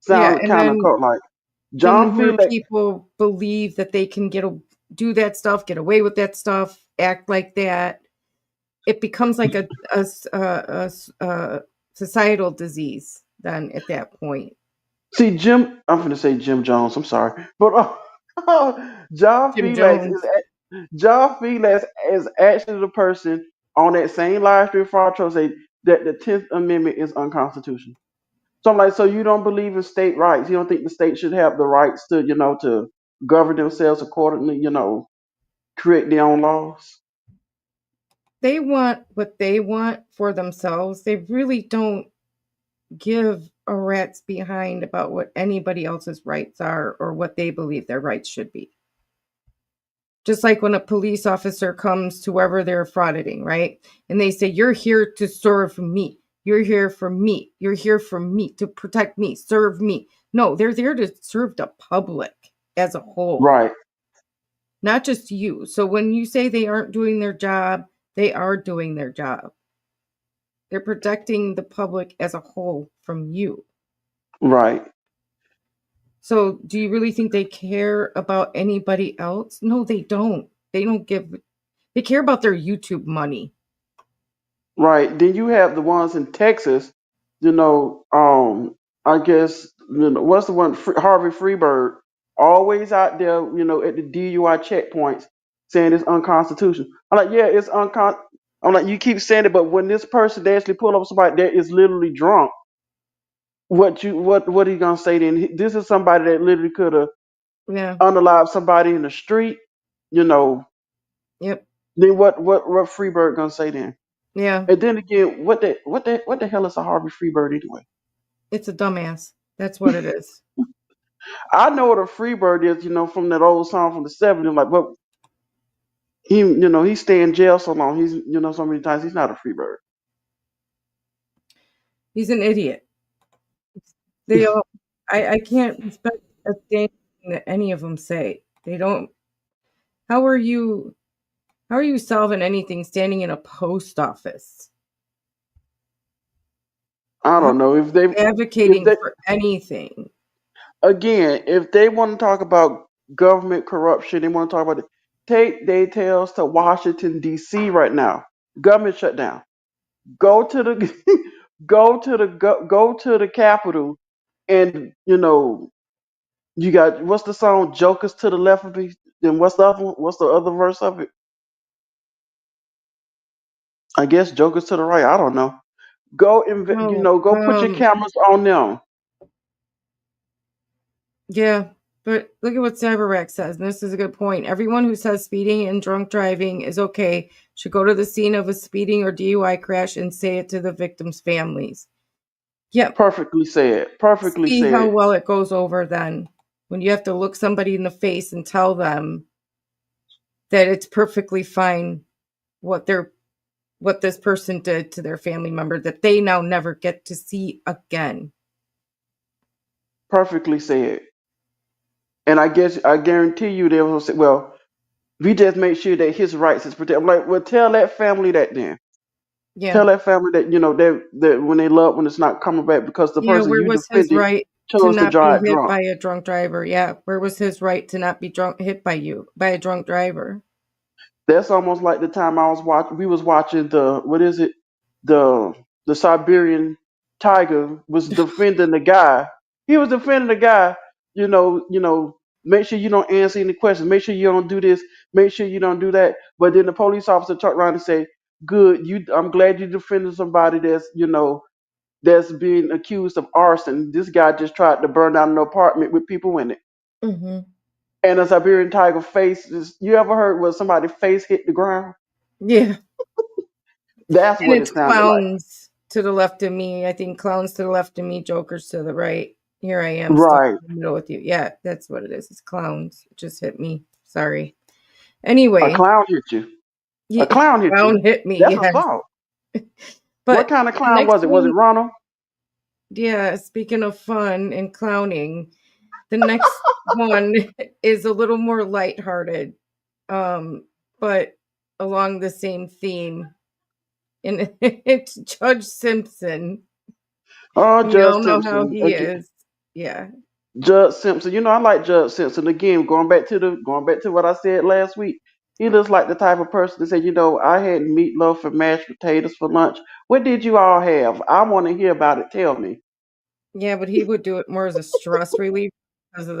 yeah, Sound and kind of then cult like. then the John more Felix, people believe that they can do that stuff, get away with that stuff, act like that, it becomes like a societal disease. Then at that point, see I'm gonna say Jim Jones. I'm sorry, but Jim Jones. John Felix is actually the person on that same live stream fraud show say that the 10th Amendment is unconstitutional. So I'm like, so you don't believe in state rights? You don't think the state should have the rights to, to govern themselves accordingly, create their own laws? They want what they want for themselves. They really don't give a rat's behind about what anybody else's rights are or what they believe their rights should be. Just like when a police officer comes to wherever they're frauditing, right? And they say, you're here to serve me. You're here for me. You're here for me, to protect me, serve me. No, they're there to serve the public as a whole, Right, not just you. So when you say they aren't doing their job, they are doing their job. They're protecting the public as a whole from you. right, So do you really think they care about anybody else? No, they don't. They care about their YouTube money. right. Then you have the ones in Texas, I guess, what's the one, Harvey Freeberg, always out there, at the DUI checkpoints saying it's unconstitutional. I'm like, yeah, it's I'm like, you keep saying it, but when this person actually pull up somebody that is literally drunk, what are you gonna say then? This is somebody that literally could have Yeah. unalived somebody in the street, you know. Yep. Then what Freeberg gonna say then? Yeah. And then again, what the hell is a Harvey Freeberg anyway? It's a dumbass. That's what it is. I know what a Freebird is, from that old song from the '70s. Like, but he stay in jail so long. He's, so many times he's not a Freebird. He's an idiot. They all I can't respect a thing that any of them say. They don't. How are you solving anything standing in a post office? I How don't know if they advocating for anything? again, if they want to talk about government corruption, they want to talk about it. Take their tails to Washington D.C. right now. Government shutdown. Go to the go to the Capitol, and you got, what's the song? Jokers to the left of me. Then what's the other one? What's the other verse of it? I guess jokers to the right. I don't know. Go No. go put your cameras on them. Yeah, but look at what CyberRack says, and this is a good point. Everyone who says speeding and drunk driving is okay should go to the scene of a speeding or DUI crash and say it to the victims' families. Yep. Perfectly said. Perfectly See how said. well it goes over then when you have to look somebody in the face and tell them that it's perfectly fine what this person did to their family member that they now never get to see again. Perfectly said. And I guarantee you they will say, well, we just make sure that his rights is protected. I'm like, well, tell that family that then. Yeah. Tell that family that, that when they love, when it's not coming back because the Yeah, person where you was his defended right to chose to not be drive hit drunk. by a drunk driver? Yeah, where was his right to not be hit by a drunk driver? That's almost like the time we was watching what is it? The Siberian tiger was defending the guy. He was defending the guy, make sure you don't answer any questions, make sure you don't do this, make sure you don't do that. But then the police officer turned around and say, good, I'm glad you defended somebody that's being accused of arson. This guy just tried to burn down an apartment with people in it. Hmm. And a Siberian tiger face you ever heard where somebody's face hit the ground? Yeah. That's And what it it's sounded like. clowns to the left of me. I think clowns to the left of me, jokers to the right. Here I am stuck Right. in the middle with you. Yeah, that's what it is. It's clowns. It just hit me. Sorry. Anyway, A clown hit you. A yeah, clown hit clown you. hit me. That's Yes. assault. What But kind of the clown next was it? Was it one, Ronald? yeah, speaking of fun and clowning, the next one is a little more lighthearted, but along the same theme. And it's Judge Simpson. Oh, We Judge all know how Simpson. he is. Yeah. Judge Simpson. I like Judge Simpson. Again, going back to what I said last week. He looks like the type of person that said, I had meatloaf and mashed potatoes for lunch. What did you all have? I want to hear about it. Tell me. Yeah, but he would do it more as a stress relief because of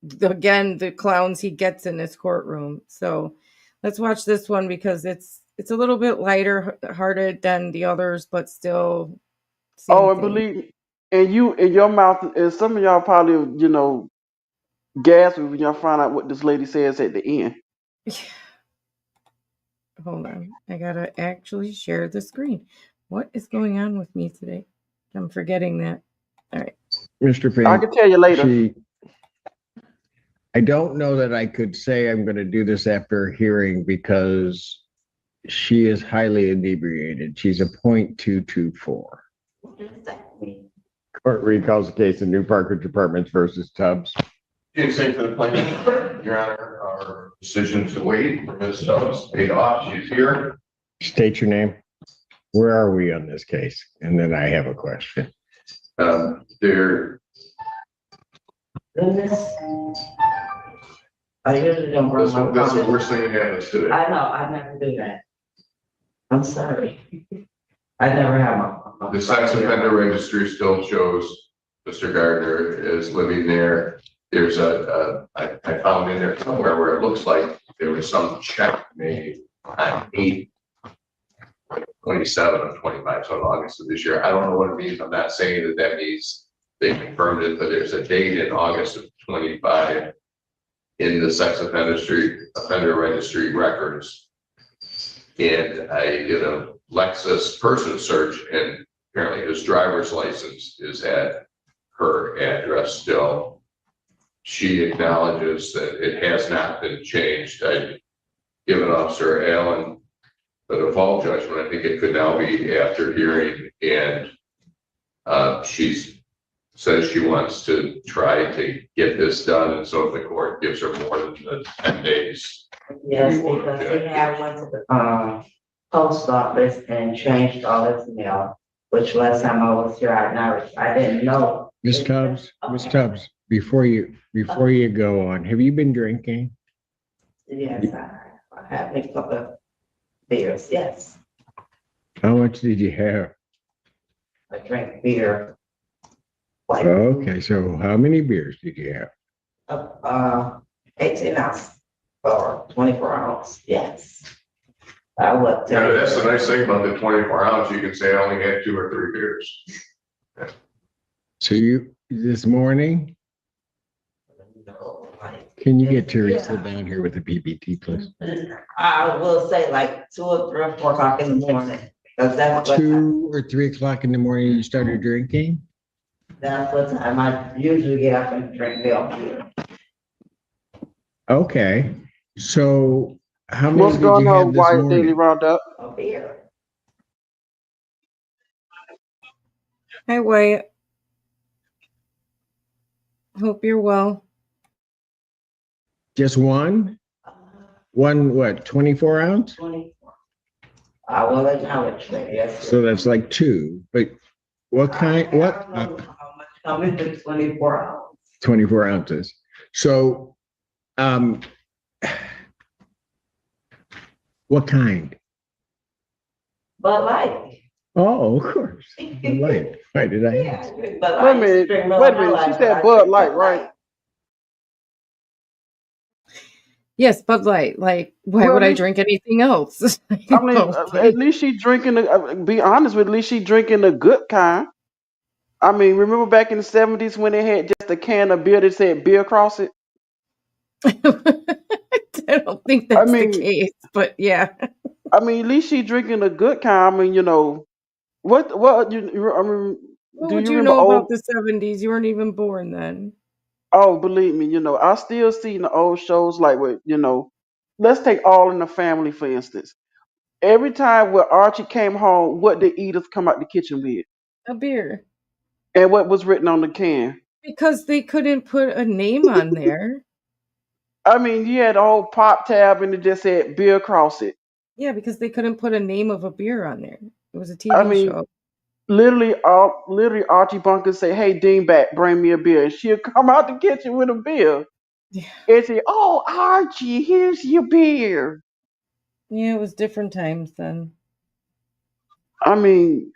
the clowns he gets in his courtroom. So let's watch this one because it's a little bit lighter hearted than the others, but still same Oh, and thing. believe me, and you in your mouth, and some of y'all probably, gasp when y'all find out what this lady says at the end. Hold on. I gotta actually share the screen. What is going on with me today? I'm forgetting that. All right. Mr. I Payne, can tell you later. I don't know that I could say I'm going to do this after hearing because she is highly inebriated. She's a .224. What does that mean? Court recalls the case of New Parker Apartments versus Tubbs. Being safe for the plaintiff, Your Honor, our decision to wait for Ms. Stubbs paid off. She's here. State your name. Where are we on this case? And then I have a question. There, Goodness. I usually don't bring that's my what we're comments. saying happens today. I know, I never do that. I'm sorry. I never have my. The sex offender registry still shows Mr. Gardner is living there. There's I found in there somewhere where it looks like there was some check made on 8/27 of 25, so in August of this year. I don't know what it means. I'm not saying that means they confirmed it, but there's a date in August of 25 in the sex offender registry records. And I did a Lexus person search, and apparently his driver's license is at her address still. She acknowledges that it has not been changed. I've given Officer Allen the default judgment. I think it could now be after hearing, and she says she wants to try to get this done. And so if the court gives her more than the 10 days. Yes, because he had went to the post office and changed all his mail, which last time I was here, I didn't know. Ms. Tubbs, before you go on, have you been drinking? Yes, I have a couple of beers, yes. How much did you have? I drank beer. Like, Okay, so how many beers did you have? 18 ounce or 24 ounce, yes. I would. Yeah, that's the nice thing about the 24 ounce. You can say I only had 2 or 3 beers. So this morning, can you get Teresa down here with the PBT, please? I will say like 2 or 3 or 4 o'clock in the morning, because that's what 2 or 3 o'clock in the morning, you started drinking? that's what time I usually get up and drink milk beer. Okay, so how many What's did going you have on, this White Daily morning? Roundup? A beer. Hi, Wyatt. Hope you're well. Just one? One, what, 24 ounce? 24. I will acknowledge that, yes. So that's like two, but what kind, I what? don't know how much come into 24 hours. 24 ounces. So, what kind? But like. Oh, of course. Bud Light. Why did I Yeah, ask? I drink Bud Wait a Light. minute, Drink wait Miller a minute. High She Life, said but I Bud drink Light, Bud right? Light. Yes, Bud Light. Like, why Well, would at I least, drink anything else? I mean, Okay. at least she drinking. Be honest with, at least she drinking the good kind. I mean, remember back in the 70s when they had just a can of beer that said beer across it? I don't think I that's the mean, case, but yeah. at least she drinking the good kind. I mean, what I mean, What do would you you remember know about old? the 70s? You weren't even born then. Oh, believe me, I still see the old shows like with, let's take All in the Family for instance. Every time when Archie came home, what did Edith come out the kitchen with? A beer. And what was written on the can? Because they couldn't put a name on there. I mean, you had a whole pop tab and it just said beer across it. Yeah, because they couldn't put a name of a beer on there. It was a I TV mean, show. literally Archie Bunker say, "Hey, Dingbat, bring me a beer," and she'll come out the kitchen with a beer Yeah. and say, "Oh, Archie, here's your beer." Yeah, it was different times then. I mean,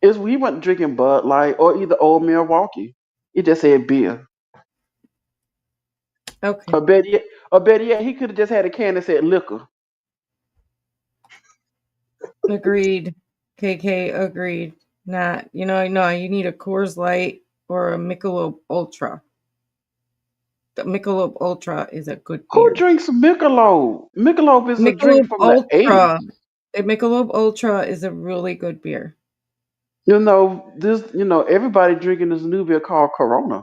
we went drinking Bud Light or either Old Milwaukee. It just said beer. Okay. Or better yet, he could have just had a can that said liquor. Agreed. KK, agreed. Not, no, you need a Coors Light or a Michelob Ultra. The Michelob Ultra is a good Who beer. drinks Michelob? Michelob is a drink Michelob from the 80s. Ultra. A Michelob Ultra is a really good beer. Everybody drinking this new beer called Corona.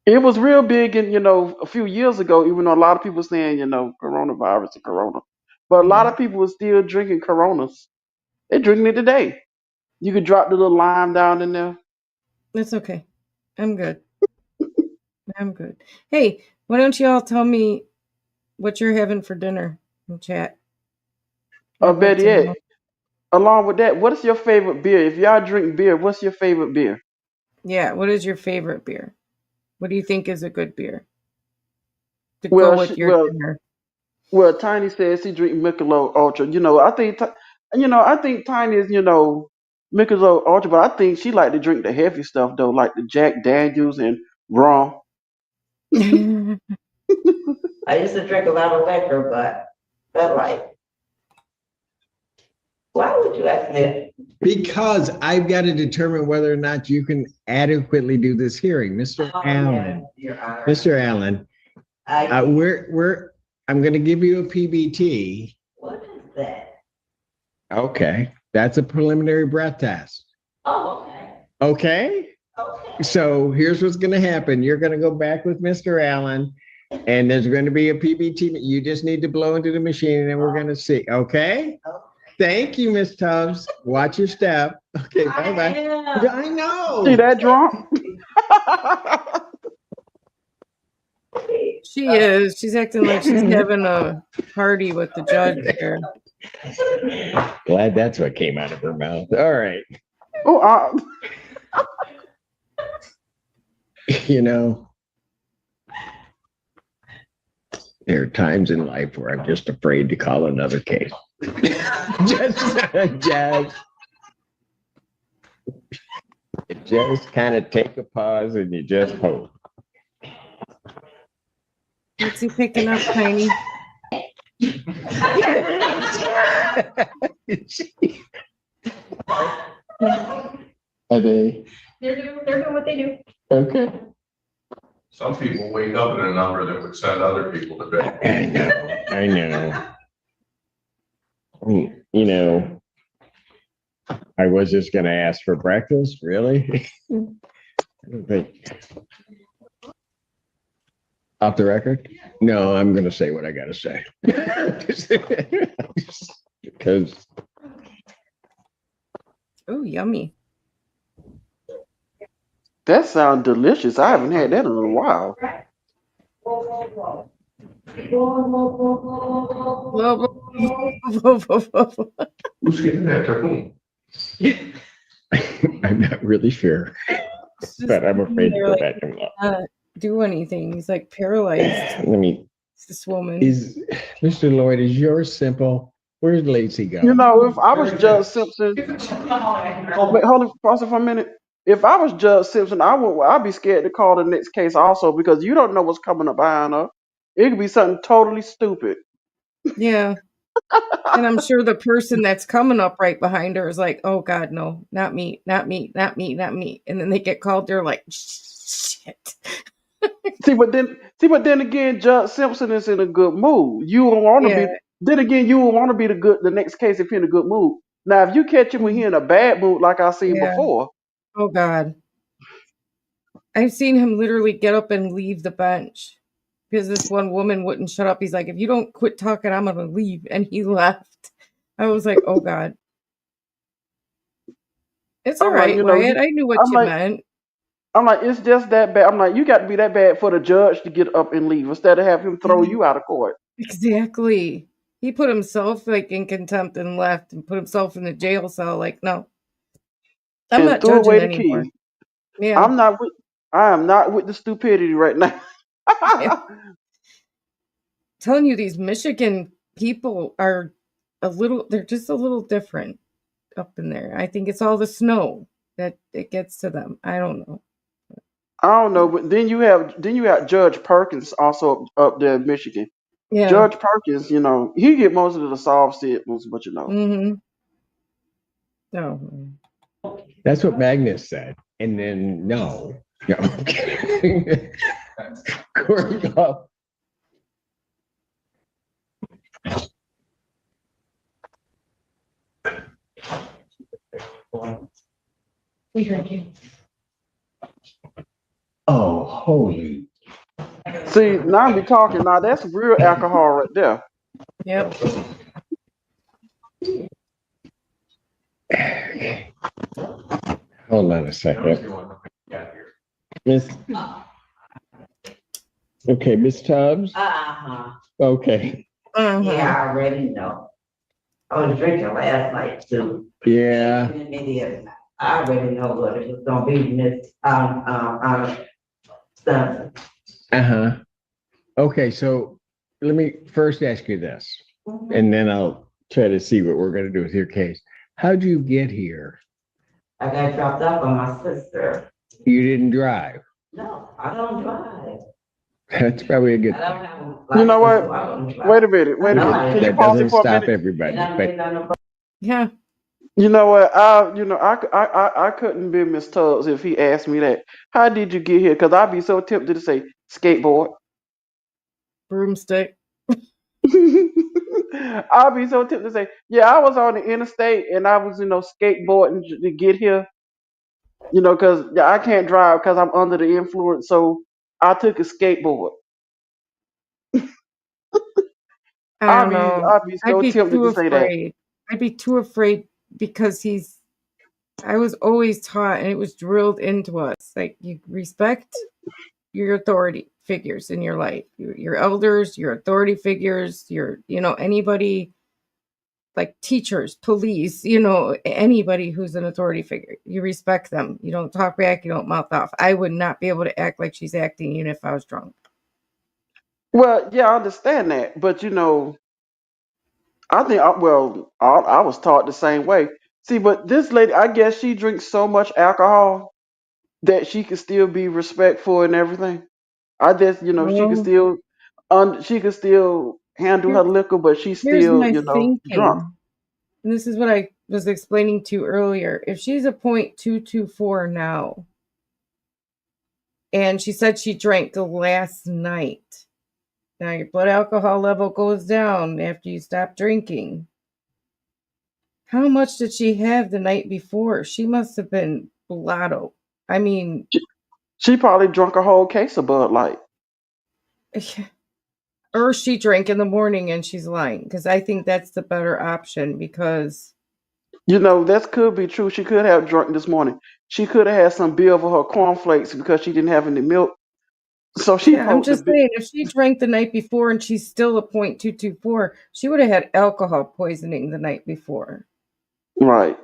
It was real big a few years ago, even though a lot of people saying, coronavirus and Corona. But a lot Yeah, of people were still drinking Coronas. They're drinking it today. You could drop the little lime down in there. it's okay. I'm good. I'm good. Hey, why don't you all tell me what you're having for dinner in chat? Or I'd like better to know. yet, along with that, what is your favorite beer? If y'all drink beer, what's your favorite beer? Yeah, what is your favorite beer? What do you think is a good beer to go Well, with your well, dinner? well, Tiny says he drink Michelob Ultra. I think Tiny is, Michelob Ultra, but I think she like to drink the heavy stuff though, like the Jack Daniels and rum. I used to drink a lot of liquor, but Bud Light. Why would you ask me that? Because I've got to determine whether or not you can adequately do this hearing. Mr. Oh, Allen, yeah, Your Honor. Mr. Allen, I'm going to give you a PBT. What is that? Okay. That's a preliminary breath test. Oh, okay. Okay. Okay. So here's what's going to happen. You're going to go back with Mr. Allen and there's going to be a PBT. You just need to blow into the machine and then we're going to see. Okay. Thank you, Miss Tubbs. Watch your step. Okay. Bye-bye. I know. See that drunk? She is. She's acting like she's having a party with the judge there. Glad that's what came out of her mouth. All right. Oh, There are times in life where I'm just afraid to call another case. Just kind of take a pause and you just hope. What's he picking up, Tiny? Are they? They're doing what they do. Okay. Some people wake up in a number that would send other people to bed. I know. I was just gonna ask for breakfast, really? I don't think. Off the record? No, I'm gonna say what I gotta say. Because Oh, yummy. that sounds delicious. I haven't had that in a while. Blah, blah, blah, blah, blah, blah. Who's getting that to whom? I'm not really sure, It's just but I'm afraid to they're go like, back and look. not do anything. He's like paralyzed. Let me, This woman. is, Mr. Lloyd, is yours simple? Where's Lacy go? You know, if I was Judge Simpson, wait, hold on, pause it for a minute. If I was Judge Simpson, I'd be scared to call the next case also because you don't know what's coming up behind her. It could be something totally stupid. Yeah. And I'm sure the person that's coming up right behind her is like, oh God, no, not me, not me, not me, not me. And then they get called, they're like, shit. See, but then again, Judge Simpson is in a good mood. You don't want to Yeah. be. Then again, you will want to be the next case if you're in a good mood. Now, if you catch him when he's in a bad mood, like I seen Yeah. before, Oh God. I've seen him literally get up and leave the bench because this one woman wouldn't shut up. He's like, if you don't quit talking, I'm gonna leave. And he left. I was like, oh God. It's all I'm like, right, you know, Wyatt. I knew what I'm you like, meant. I'm like, it's just that bad. I'm like, you got to be that bad for the judge to get up and leave instead of have him throw you out of court. Exactly. He put himself like in contempt and left and put himself in the jail cell. Like, no, I'm And not threw judging away the anymore. key. Yeah. I am not with the stupidity right now. Yeah. Telling you, these Michigan people are they're just a little different up in there. I think it's all the snow that it gets to them. I don't know. I don't know, but then you have Judge Perkins also up there in Michigan. Yeah. Judge Perkins, you know, he get most of the solved statements, but you know. Mm-hmm. No. That's what Magnus said. And then, no. No, I'm kidding. Corey Goff. We heard you. Oh, holy. See, now I be talking. Now that's real alcohol right there. Yep. Okay. Hold on a second. Miss. Okay, Miss Tubbs? Uh-huh. Okay. Uh-huh. Yeah, I already know. I was drinking last night too. Yeah. I already know what it was gonna be, Miss, Stunson. Uh-huh. Okay, so let me first ask you this, and then I'll try to see what we're gonna do with your case. How'd you get here? I got dropped off by my sister. You didn't drive. No, I don't drive. That's probably a good I thing. don't have a You know license, what? so I don't drive. Wait a minute. Wait a No, minute. Can you That pause it doesn't for a stop minute? everybody, And I'm but getting on the Yeah. You know what? I couldn't be Miss Tubbs if he asked me that. How did you get here? Because I'd be so tempted to say skateboard. Broomstick. I'd be so tempted to say, yeah, I was on the interstate and I was, skateboarding to get here. Because I can't drive because I'm under the influence. So I took a skateboard. I don't know. I'd be so I'd be tempted too to say that. afraid. I'd be too afraid because I was always taught and it was drilled into us. Like, you respect your authority figures in your life, your elders, your authority figures, anybody like teachers, police, anybody who's an authority figure. You respect them. You don't talk back. You don't mouth off. I would not be able to act like she's acting even if I was drunk. Well, yeah, I understand that. But, I think, I was taught the same way. See, but this lady, I guess she drinks so much alcohol that she can still be respectful and everything. I guess, she can Well, still handle her liquor, but she's here's still, my drunk. thinking. And this is what I was explaining to you earlier. If she's a 0.224 now, and she said she drank last night, now your blood alcohol level goes down after you stop drinking. How much did she have the night before? She must have been blotto. I mean, She probably drunk a whole case of Bud Light. or she drank in the morning and she's lying, because I think that's the better option, because That could be true. She could have drunk this morning. She could have had some beer over her cornflakes because she didn't have any milk. So she Yeah, I'm supposed to just be saying, if she drank the night before and she's still a 0.224, she would have had alcohol poisoning the night before. right.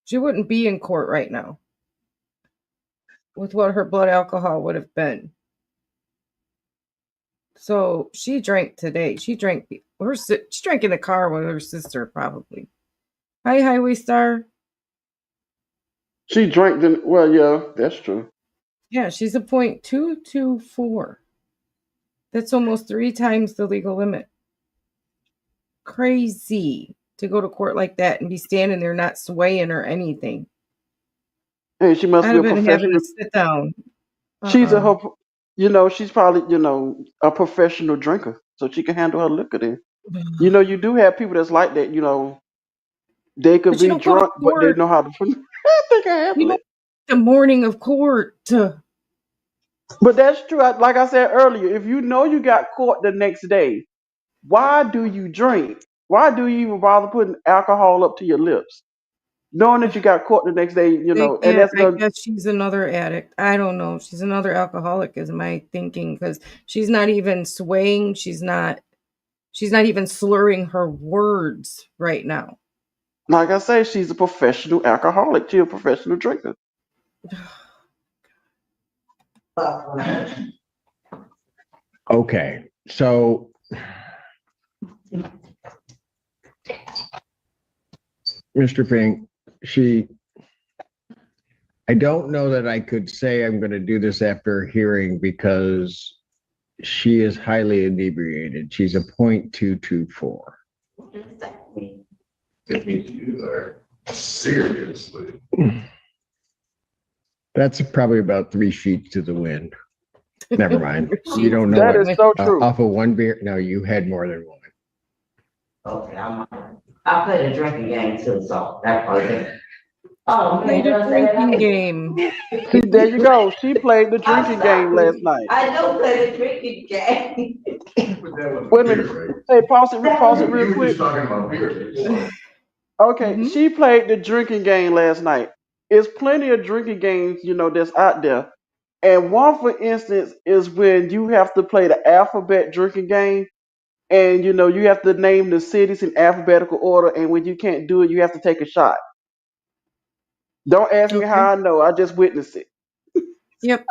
She wouldn't be in court right now with what her blood alcohol would have been. So she drank today. She drank she drank in the car with her sister probably. Hi, Highway Star. She drank the well, yeah, that's true. Yeah, she's a 0.224. That's almost 3 times the legal limit. Crazy to go to court like that and be standing there not swaying or anything. Hey, she must I'd be a have been having professional. to sit down. She's a Uh-uh. she's probably, a professional drinker, so she can handle her liquor then. You do have people that's like that, they could But you be don't go to drunk, but they court. know how to they can You handle know, it. the morning of court. But that's true. Like I said earlier, if you know you got caught the next day, why do you drink? Why do you even bother putting alcohol up to your lips? Knowing that you got caught the next day, and Yeah, that's I gonna guess she's another addict. I don't know. She's another alcoholic, is my thinking, because she's not even swaying. She's not even slurring her words right now. like I say, she's a professional alcoholic. She's a professional drinker. Okay, so Mr. Fink, I don't know that I could say I'm going to do this after hearing because she is highly inebriated. She's a 0.224. If you are seriously. That's probably about 3 sheets to the wind. Never mind. You don't know That what, is so true. off of one beer. No, you had more than one. Okay, I played a drinking game too, so that probably. Oh, Played man, a did I say that? drinking game. See, there you go. She played the I'm drinking game last sorry. night. I know play the drinking game. Wait a minute. Hey, pause it real You were quick. just talking about beer. Okay, Mhm. she played the drinking game last night. There's plenty of drinking games, that's out there. And one, for instance, is when you have to play the alphabet drinking game. And, you have to name the cities in alphabetical order. And when you can't do it, you have to take a shot. Don't ask me Okay. how I know. I just witnessed it. Yep.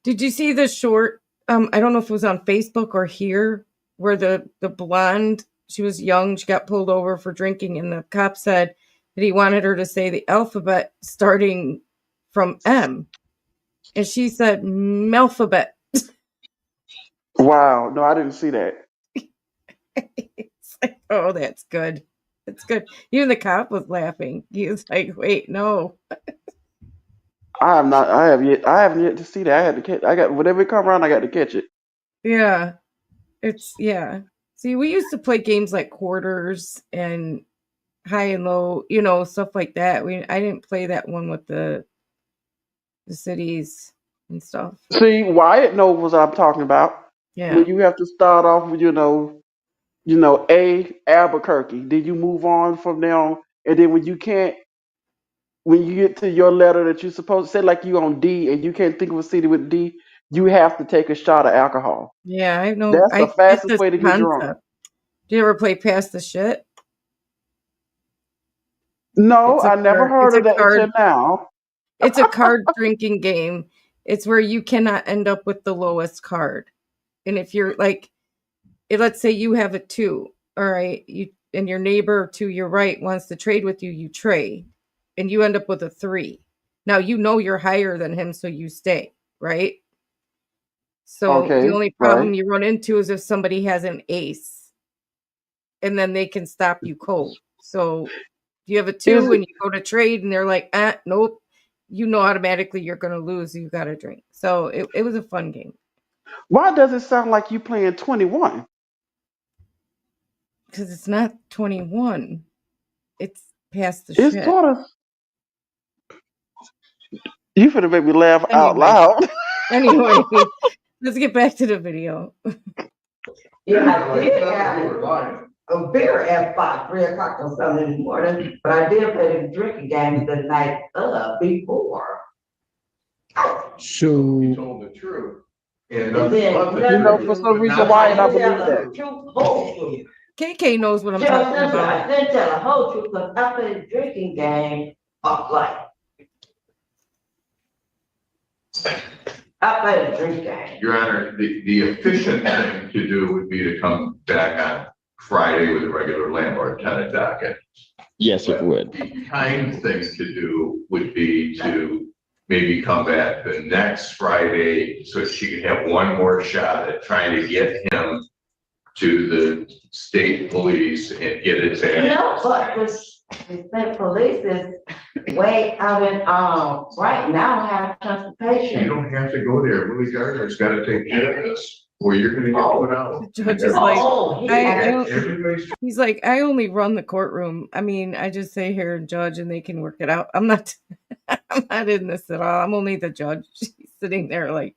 Did you see the short? I don't know if it was on Facebook or here, where the blonde, she was young, she got pulled over for drinking, and the cop said that he wanted her to say the alphabet starting from M, and she said Melphabet. Wow. No, I didn't see that. It's like, oh, that's good. That's good. Even the cop was laughing. He was like, "Wait, no." I haven't yet to see that. I had to catch. I got whenever it come around, I got to catch it. Yeah, yeah. See, we used to play games like quarters and high and low, stuff like that. I didn't play that one with the cities and stuff. See, Wyatt knows what I'm talking about. Yeah. When you have to start off with, A, Albuquerque. Then you move on from there on. And then when you get to your letter that you're supposed to say, like you on D and you can't think of a city with D, you have to take a shot of alcohol. Yeah, I know. That's the I get fastest this way to get drunk. concept. Do you ever play Pass the Shit? No, It's a I never card, it's heard a of that card, until now. it's a card drinking game. It's where you cannot end up with the lowest card. And if you're like, let's say you have a 2, all right, and your neighbor to your right wants to trade with you, you trade, and you end up with a 3. Now you're higher than him, so you stay, right? So Okay, the only problem right. you run into is if somebody has an ace, and then they can stop you cold. So if you have a 2 and you go to trade, and they're like, nope, automatically you're going to lose. You got to drink. So it was a fun game. Why does it sound like you playing 21? Because it's not 21. It's Past the It's Shit. sort of. You finna make me laugh out Anyway. loud. Anyway, let's get back to the video. Yeah, I did have a beer at 3 o'clock on Sunday morning, but I did play the drinking game the night before. So, He told the truth. And And then You know, for some reason why, and I believe that. KK knows what I'm Tell talking them, I about. didn't tell the whole truth, because I played a drinking game of life. I played a drink game. Your Honor, the efficient thing to do would be to come back on Friday with a regular landlord tenant docket. yes, it would. The kind thing to do would be to maybe come back the next Friday so she could have one more shot at trying to get him to the state police and get his ass. No, but the state police is way out in, right now have You transportation. don't have to go there. Willie Gardner's got to take care of this, or you're gonna get put out. The judge is like, Oh, I yeah. don't- Everybody's he's like, I only run the courtroom. I mean, I just say here and judge, and they can work it out. I'm not, I'm not in this at all. I'm only the judge. He's sitting there like,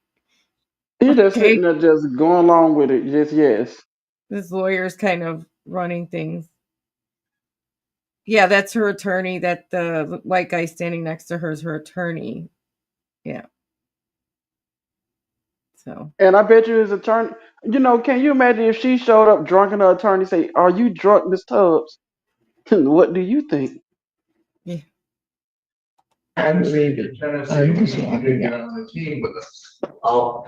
He just Okay. sitting there just going along with it. Just yes. this lawyer's kind of running things. Yeah, that's her attorney. That the white guy standing next to her is her attorney. Yeah. So And I bet you his attorney, you know, can you imagine if she showed up drunk and her attorney say, "Are you drunk, Miss Tubbs?" What do you think? I believe it. Tennessee, I'm just you need to walking get on the team with us. Oh,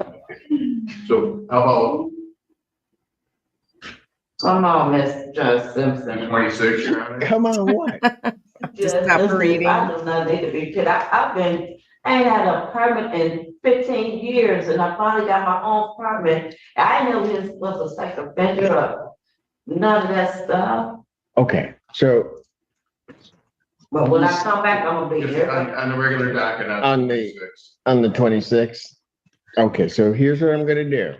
So how about come on, Mr. Simpson. 26, Your Honor? Come on, what? Just stop listen, reading. I do not need to be kid. I ain't had a permit in 15 years, and I finally got my own permit. I didn't know this was a sex offender or none of that stuff. Okay, so But when I come back, I'm gonna be Just here. on the regular docket On on the- 26. on the 26th. Okay, so here's what I'm gonna do.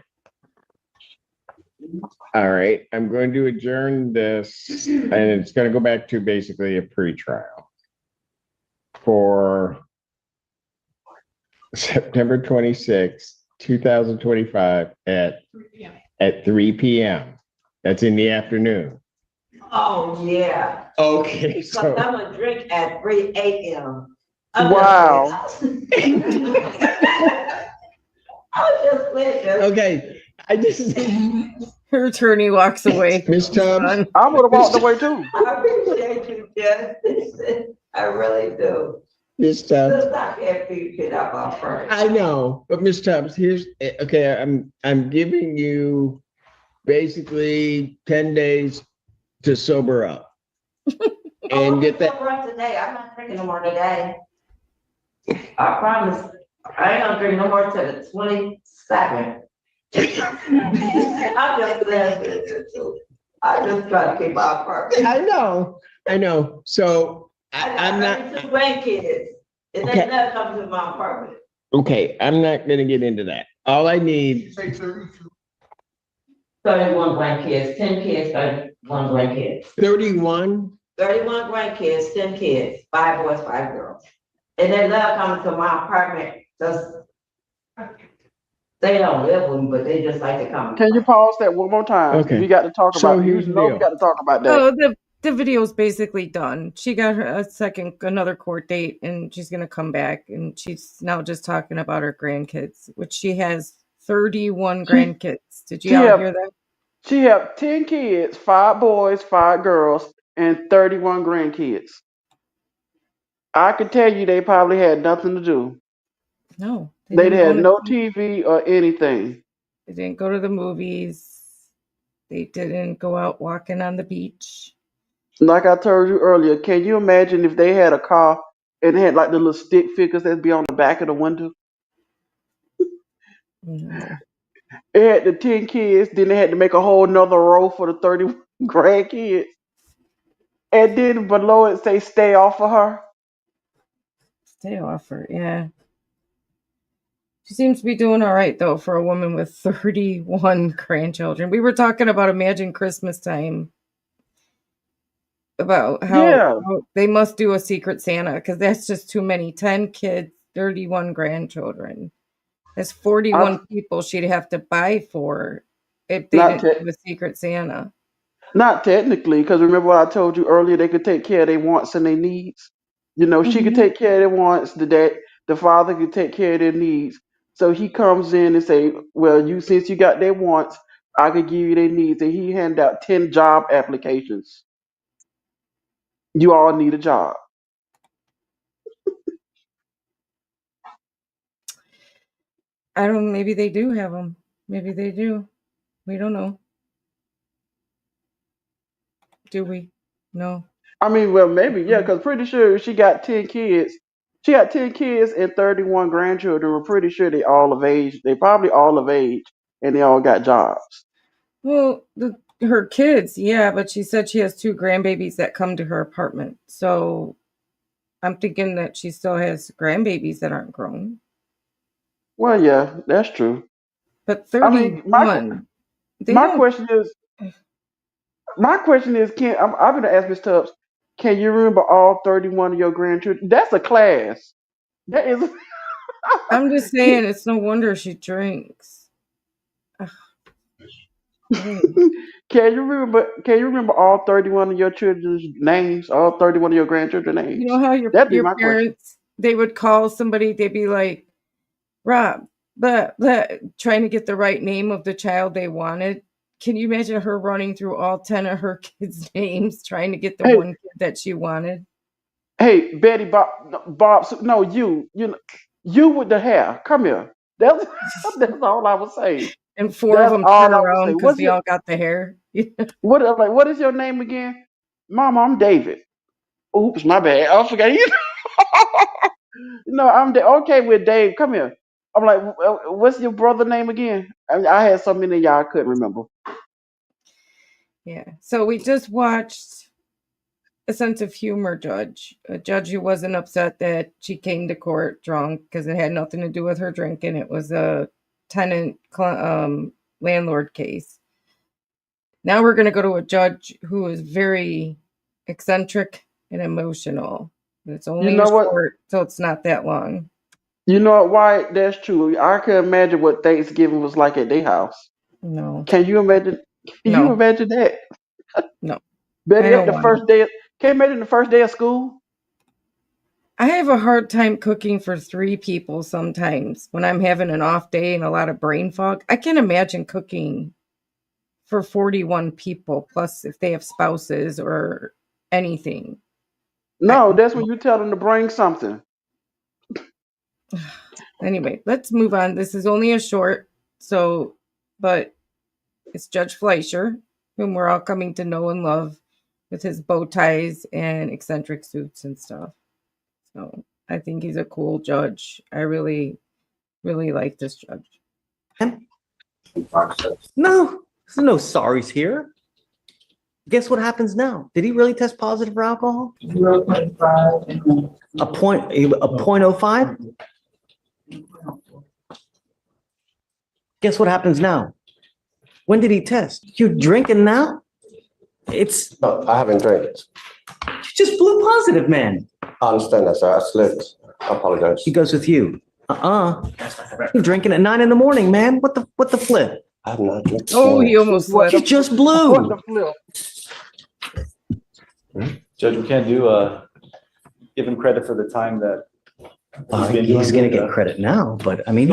All right, I'm going to adjourn this, and it's gonna go back to basically a pre-trial for September 26th, 2025 at 3 p.m. That's in the afternoon. Oh, yeah. Okay, Because so, I'm gonna drink at 3 a.m. Wow. I was just listening. okay, I just, her attorney walks away. Ms. Tubbs, I would have walked away too. I appreciate you, Jess. I really do. Ms. Tubbs. Because I can't beat it up on first. I know, but Ms. Tubbs, here's, okay, I'm giving you basically 10 days to sober up. And get that, Right today, I'm not drinking no more today. I promise, I ain't gonna drink no more till the 22nd. I'm just saying, I just try to keep our purpose. I know, so I'm not, Two grandkids, and Okay. then that comes in my apartment. okay, I'm not gonna get into that. All I need, 31 grandkids, 10 kids, 31 grandkids. 31, 31 grandkids, 10 kids, 5 boys, 5 girls. And they love coming to my apartment, just, they don't live with me, but they just like to come. Can you pause that one more time? Okay. We got to talk So about. You here's the know, deal. we got to talk about that. Oh, the video's basically done. She got her another court date, and she's gonna come back, and she's now just talking about her grandkids, which she has 31 grandkids. Did you all Yeah. hear that? She had 10 kids, 5 boys, 5 girls, and 31 grandkids. I could tell you they probably had nothing to do. No, They didn't had go no to- TV or anything. They didn't go to the movies. They didn't go out walking on the beach. Like I told you earlier, can you imagine if they had a car and it had like the little stick figures that'd be on the back of the window? No. It had the 10 kids, then they had to make a whole nother row for the 31 grandkids. And then below it say stay off of her. Stay off her, yeah. She seems to be doing all right though for a woman with 31 grandchildren. We were talking about Imagine Christmas Time about how they must do a Secret Santa because that's just too many. 10 kids, 31 grandchildren. That's 41 people she'd have to buy for if they didn't do a Secret Santa. Not technically, because remember what I told you earlier, they could take care of their wants and their needs. You know, she could take care of their wants, the father could take care of their needs. So he comes in and say, well, since you got their wants, I could give you their needs. And he handed out 10 job applications. You all need a job. I don't, maybe they do have them. Maybe they do. We don't know. Do we? No. I mean, well, maybe, yeah, because pretty sure she got 10 kids. She got 10 kids and 31 grandchildren. We're pretty sure they all of age. They probably all of age and they all got jobs. Well, her kids, yeah, but she said she has 2 grandbabies that come to her apartment. So I'm thinking that she still has grandbabies that aren't grown. Well, yeah, that's true. But I mean, 31, they my don't. question is, I'm going to ask Ms. Tubbs, can you remember all 31 of your grandchildren? That's a class. That is. I'm just saying, it's no wonder she drinks. Ugh. Hey, Can you remember all 31 of your children's names? All 31 of your grandchildren's names? you know how That'd be your my question. parents, they would call somebody, they'd be like, Rob, but trying to get the right name of the child they wanted. Can you imagine her running through all 10 of her kids' names trying to get the Hey, one kid that she wanted? hey, Betty Bob, no, you with the hair. Come here. That's that's all I would say. And 4 of That's them all turn I would say. around because they all got the hair. What is your name again? Mama, I'm David. Oops, my bad. I forgot you. No, okay with Dave. Come here. I'm like, what's your brother name again? I had so many of y'all I couldn't remember. Yeah. So we just watched A Sense of Humor Judge, a judge who wasn't upset that she came to court drunk because it had nothing to do with her drinking. It was a tenant landlord case. Now we're going to go to a judge who is very eccentric and emotional. It's You only a know what? short, so it's not that long. You know what? Why? That's true. I can imagine what Thanksgiving was like at their house. No, Can you imagine? Can you no, imagine that? no. Betty I up don't the want first it. day. Can you imagine the first day of school? I have a hard time cooking for 3 people sometimes when I'm having an off day and a lot of brain fog. I can't imagine cooking for 41 people, plus if they have spouses or anything. No, that's when you tell them to bring something. Anyway, let's move on. This is only a short, but it's Judge Fleischer, whom we're all coming to know and love with his bow ties and eccentric suits and stuff. So I think he's a cool judge. I really, really like this judge. No, there's no sorries here. Guess what happens now? Did he really test positive for alcohol? 0.5. A 0.05? Guess what happens now? When did he test? You're drinking now? No, I haven't drank. You just flew positive, man. I understand that, sir. I slipped. I apologize. He goes with you. You're drinking at 9 a.m, man. What the flip? I have not drank. Oh, he almost What? You slipped. just What blew. the flip? Judge, we can't give him credit for the time that. He's gonna get credit now, but I mean,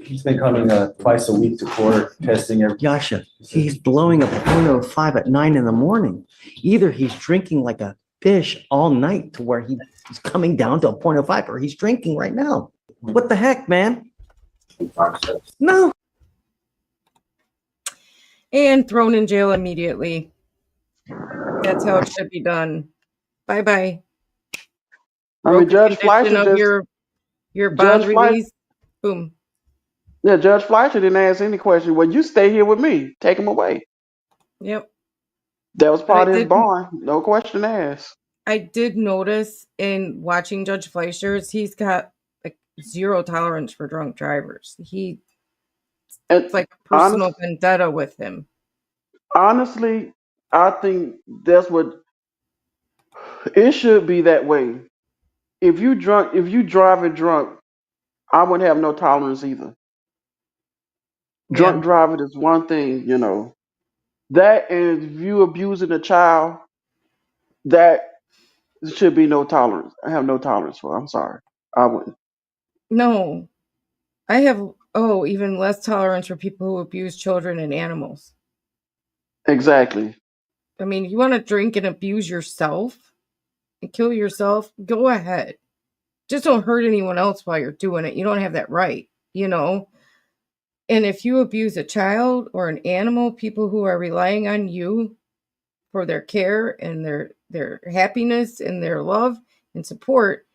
He's been coming twice a week to court, testing every. Yasha, he's blowing a 0.05 at 9 a.m. Either he's drinking like a fish all night to where he's coming down to a 0.05, or he's drinking right now. What the heck, man? No. And thrown in jail immediately. That's how it should be done. Bye-bye. I mean, Judge Fleischer Of just your bond Judge Fleischer- release. Boom. yeah, Judge Fleischer didn't ask any question. Well, you stay here with me. Take him away. Yep. That was part I of his didn't- bond. No question asked. I did notice in watching Judge Fleischer's, he's got like 0 tolerance for drunk drivers. It's like a personal vendetta with him. Honestly, I think that's what it should be that way. If you driving drunk, I wouldn't have no tolerance either. Drunk driving is one thing, That and if you abusing a child, that should be no tolerance. I have no tolerance for. I'm sorry. I wouldn't. No. I have, even less tolerance for people who abuse children and animals. Exactly. I mean, you want to drink and abuse yourself and kill yourself? Go ahead. Just don't hurt anyone else while you're doing it. You don't have that right, you know? And if you abuse a child or an animal, people who are relying on you for their care and their happiness and their love and support,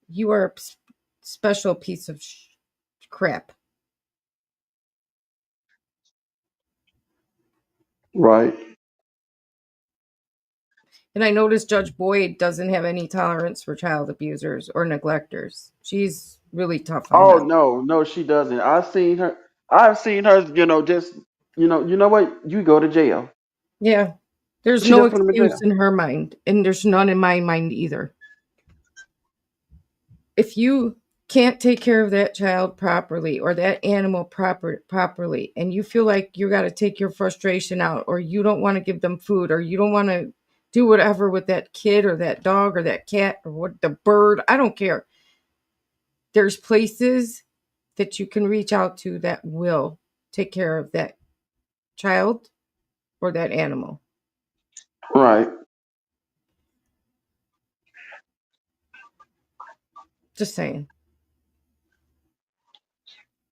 you are a special piece of crap. Right. And I noticed Judge Boyd doesn't have any tolerance for child abusers or neglectors. She's really tough on Oh them. no, she doesn't. I've seen her, just you know what? You go to jail. Yeah. There's She no just put him in excuse jail. in her mind, and there's none in my mind either. If you can't take care of that child properly or that animal properly, and you feel like you got to take your frustration out, or you don't want to give them food, or you don't want to do whatever with that kid or that dog or that cat or what the bird, I don't care. There's places that you can reach out to that will take care of that child or that animal. Right. Just saying.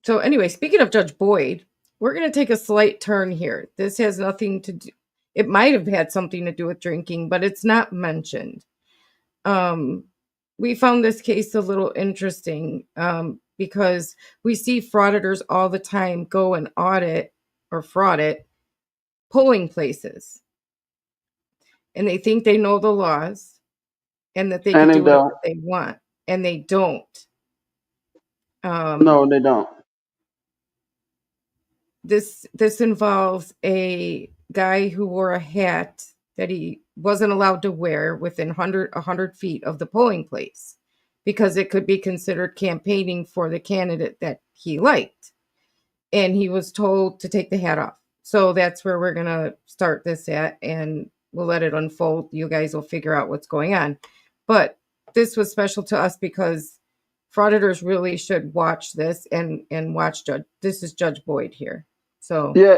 So anyway, speaking of Judge Boyd, we're going to take a slight turn here. This has nothing to do, it might have had something to do with drinking, but it's not mentioned. We found this case a little interesting because we see frauditors all the time go and audit or fraud it polling places. And they think they know the laws and that they And could they do whatever don't. they want. And they don't. No, they don't. This involves a guy who wore a hat that he wasn't allowed to wear within 100 feet of the polling place because it could be considered campaigning for the candidate that he liked. And he was told to take the hat off. So that's where we're going to start this at, and we'll let it unfold. You guys will figure out what's going on. But this was special to us because frauditors really should watch this and watch Judge. This is Judge Boyd here. So Yeah,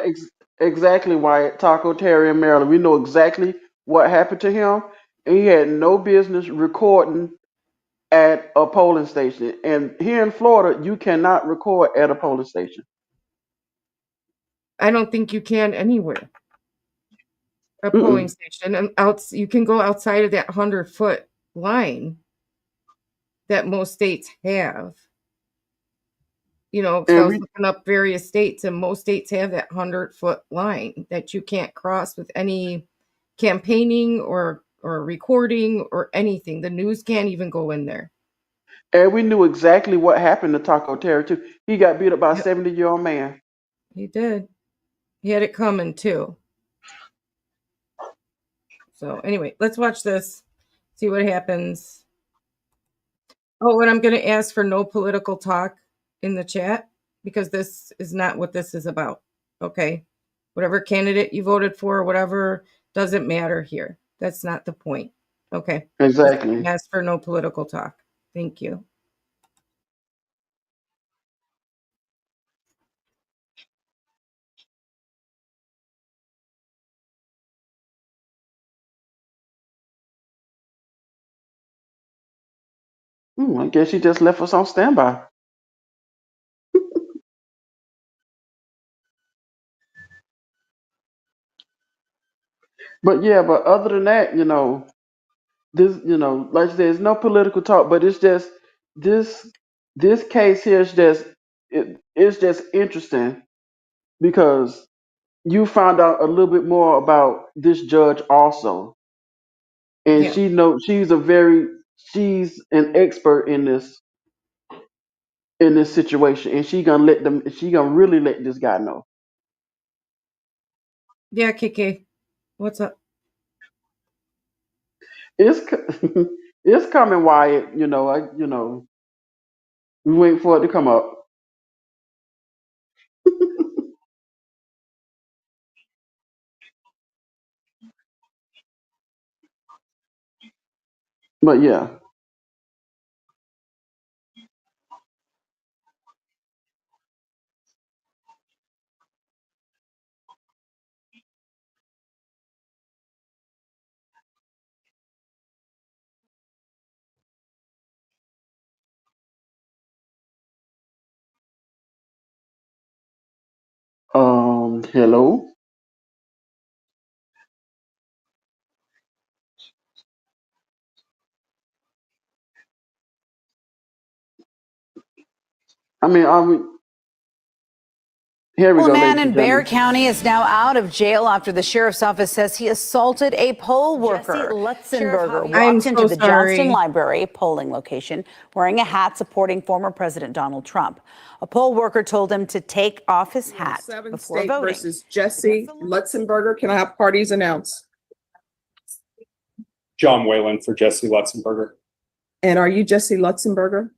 exactly, Wyatt. Taco Terry in Maryland. We know exactly what happened to him. And he had no business recording at a polling station. And here in Florida, you cannot record at a polling station. I don't think you can anywhere. A polling Mm-mm. station, and you can go outside of that 100-foot line that most states have. You know, so I And was we looking up various states, and most states have that 100-foot line that you can't cross with any campaigning or recording or anything. The news can't even go in there. and we knew exactly what happened to Taco Terry too. He got beat up by a Yep, 70-year-old man. he did. He had it coming too. So anyway, let's watch this, see what happens. Oh, and I'm going to ask for no political talk in the chat because this is not what this is about. Okay. Whatever candidate you voted for, whatever, doesn't matter here. That's not the point. Okay. Just Exactly. ask for no political talk. Thank you. I guess he just left us on standby. But yeah, but other than that, this, like I said, there's no political talk, but it's just this this case here is it's just interesting because you found out a little bit more about this judge also, and Yeah. she's an expert in this situation, and she gonna really let this guy know. Yeah, KK. What's up? It's coming, Wyatt. We wait for it to come up. But yeah. Hello? I mean, here we Well, go, a man ladies in and Bexar gentlemen. County is now out of jail after the sheriff's office says he assaulted a poll worker. Jesse Lutzenberger I'm walked into so the Johnston sorry. Library polling location wearing a hat supporting former President Donald Trump. A poll worker told him to take off his hat Seven before State voting. versus Jesse Lutzenberger. Can I have parties announced? John Whalen for Jesse Lutzenberger. And are you Jesse Lutzenberger?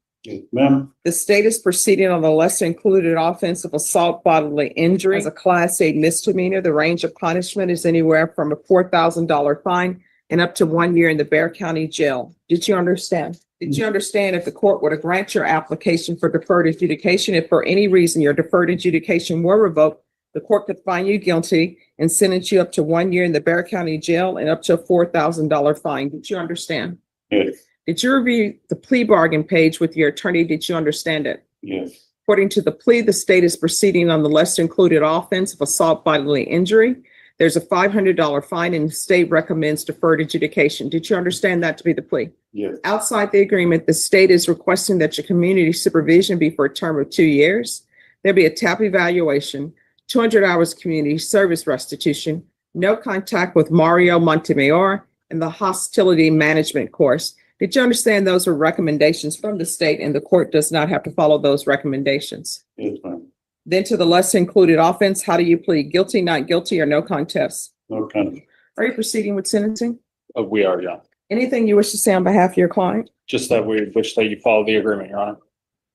Ma'am. The state is proceeding on the lesser included offense of assault bodily injury as a Class A misdemeanor. The range of punishment is anywhere from a $4,000 fine and up to 1 year in the Bexar County Jail. Did you understand? Did you understand if the court were to grant your application for deferred adjudication, if for any reason your deferred adjudication were revoked, the court could find you guilty and sentence you up to 1 year in the Bexar County Jail and up to a $4,000 fine? Did you understand? Yes. Did you review the plea bargain page with your attorney? Did you understand it? Yes. According to the plea, the state is proceeding on the lesser included offense of assault bodily injury. There's a $500 fine and the state recommends deferred adjudication. Did you understand that to be the plea? Yes. Outside the agreement, the state is requesting that your community supervision be for a term of 2 years. There'll be a TAP evaluation, 200 hours community service restitution, no contact with Mario Montemayor, and the hostility management course. Did you understand those were recommendations from the state and the court does not have to follow those recommendations? Yes, ma'am. Then to the lesser included offense, how do you plead? Guilty, not guilty, or no contest? No kind Are you proceeding with sentencing? of, we are, yeah. Anything you wish to say on behalf of your client? Just that we wish that you follow the agreement, Your Honor.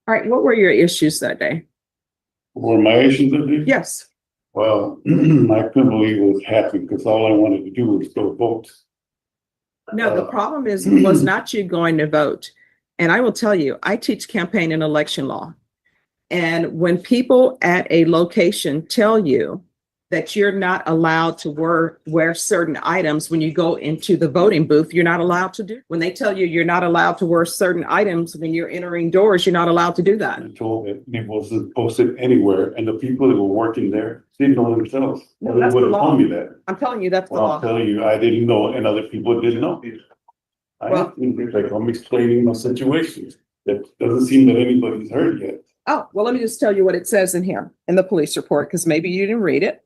All right, what were your issues that day? Were my issues that day? Yes. Well, I couldn't believe it was happening because all I wanted to do was go vote. No, the problem was not you going to vote. And I will tell you, I teach campaign and election law. And when people at a location tell you that you're not allowed to wear certain items when you go into the voting booth, you're not allowed to do. When they tell you you're not allowed to wear certain items when you're entering doors, you're not allowed to do that. I told it, it wasn't posted anywhere, and the people that were working there didn't know themselves. No, They that's would the have law. told me that. I'm telling you, that's the Well, law. I'm telling you, I didn't know, and other people didn't know. Like I'm explaining my situation. That doesn't seem that anybody's heard yet. Oh, well, let me just tell you what it says in here in the police report, because maybe you didn't read it.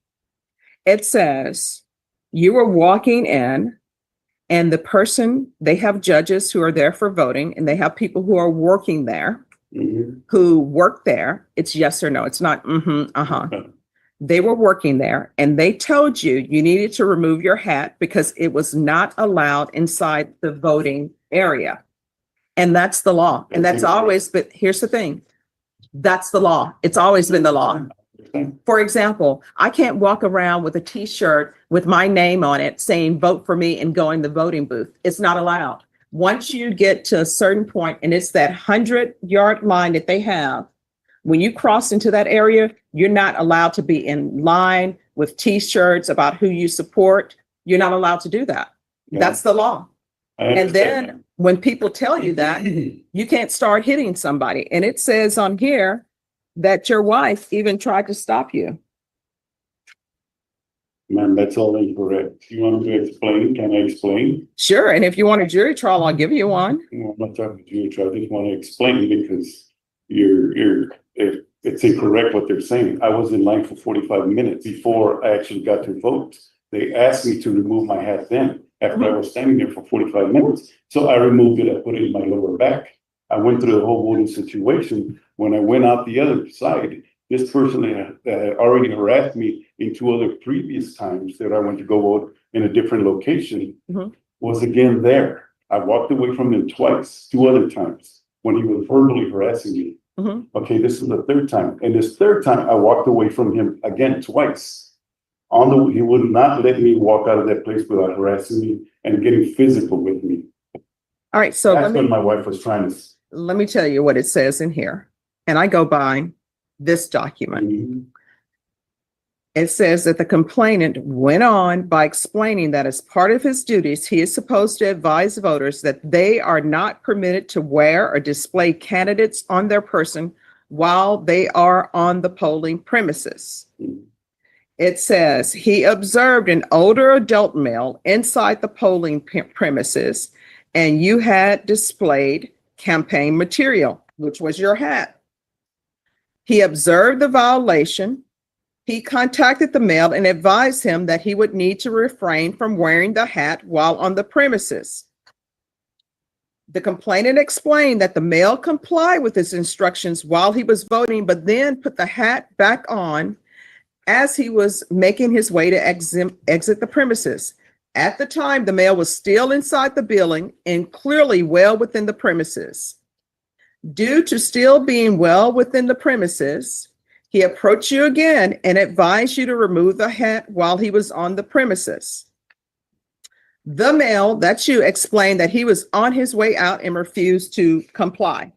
It says you were walking in and the person, they have judges who are there for voting and they have people who are working there, who work there. It's yes or no. It's not, They were working there and they told you you needed to remove your hat because it was not allowed inside the voting area. And that's the law. And that's always, but here's the thing. That's the law. It's always been the law. For example, I can't walk around with a t-shirt with my name on it saying vote for me and go in the voting booth. It's not allowed. Once you get to a certain point and it's that 100-yard line that they have, when you cross into that area, you're not allowed to be in line with t-shirts about who you support. You're not allowed to do that. Yeah. That's the law. I And understand then when people tell you that, you can't start hitting somebody. And it says on here that your wife even tried to stop you. Man, that's all incorrect. You want me to explain? Can I explain? Sure. And if you want a jury trial, I'll give you one. I'm not talking to you, I just want to explain because it's incorrect what they're saying. I was in line for 45 minutes before I actually got to vote. They asked me to remove my hat then, after I was standing there for 45 minutes. So I removed it, I put it in my lower back. I went through the whole voting situation. When I went out the other side, this person that had already harassed me in 2 other previous times that I went to go vote in a different location was again there. I walked away from him twice, 2 other times, when he was verbally harassing me. Okay, this is the 3rd time. And this 3rd time, I walked away from him again twice. He would not let me walk out of that place without harassing me and getting physical with me. All right. So That's when my wife was trying to. let me tell you what it says in here. And I go by this document. It says that the complainant went on by explaining that as part of his duties, he is supposed to advise voters that they are not permitted to wear or display candidates on their person while they are on the polling premises. It says he observed an older adult male inside the polling premises, and you had displayed campaign material, which was your hat. He observed the violation. He contacted the male and advised him that he would need to refrain from wearing the hat while on the premises. The complainant explained that the male complied with his instructions while he was voting, but then put the hat back on as he was making his way to exit the premises. At the time, the male was still inside the building and clearly well within the premises. Due to still being well within the premises, he approached you again and advised you to remove the hat while he was on the premises. The male, that's you, explained that he was on his way out and refused to comply.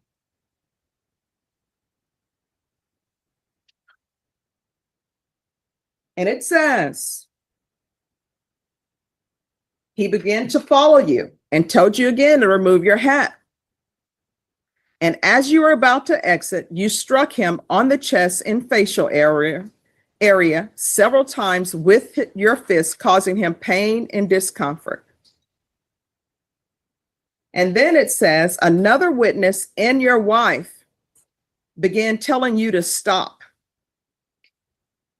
And it says, he began to follow you and told you again to remove your hat. And as you were about to exit, you struck him on the chest and facial area several times with your fist, causing him pain and discomfort. And then it says, another witness and your wife began telling you to stop.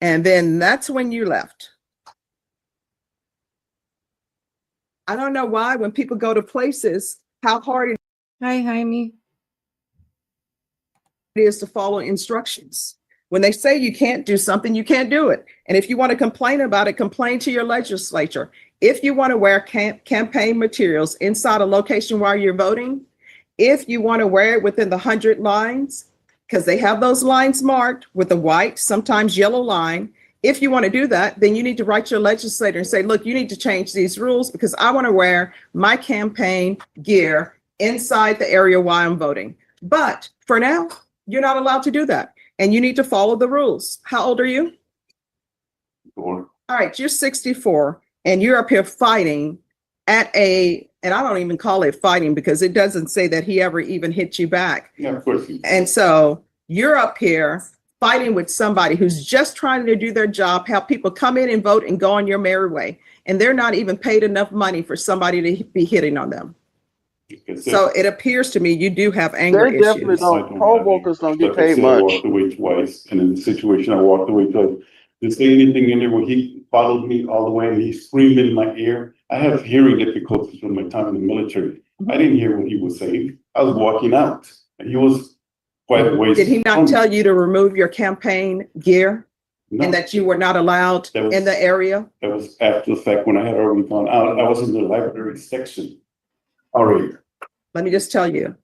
And then that's when you left. I don't know why when people go to places, how hard it Hi, Jaime. is to follow instructions. When they say you can't do something, you can't do it. And if you want to complain about it, complain to your legislature. If you want to wear campaign materials inside a location while you're voting, if you want to wear it within the 100 lines, because they have those lines marked with a white, sometimes yellow line. If you want to do that, then you need to write your legislator and say, look, you need to change these rules because I want to wear my campaign gear inside the area while I'm voting. But for now, you're not allowed to do that. And you need to follow the rules. How old are you? 4. All right, you're 64 and you're up here fighting at and I don't even call it fighting because it doesn't say that he ever even hit you back. Yeah, of course. And so you're up here fighting with somebody who's just trying to do their job, have people come in and vote and go on your merry way. And they're not even paid enough money for somebody to be hitting on them. So it appears to me you do have anger They definitely issues. don't. Poll workers don't get Like I paid said, I much. walked away twice, and in the situation I walked away because there's anything in there where he followed me all the way and he screamed in my ear. I have hearing difficulties from my time in the military. I didn't hear what he was saying. I was walking out, and he was quite a ways. Did he not from me. tell you to remove your campaign gear No, and that you were not allowed That was- in the area? that was after the fact when I had already gone out. I was in the library section already. Let me just tell you,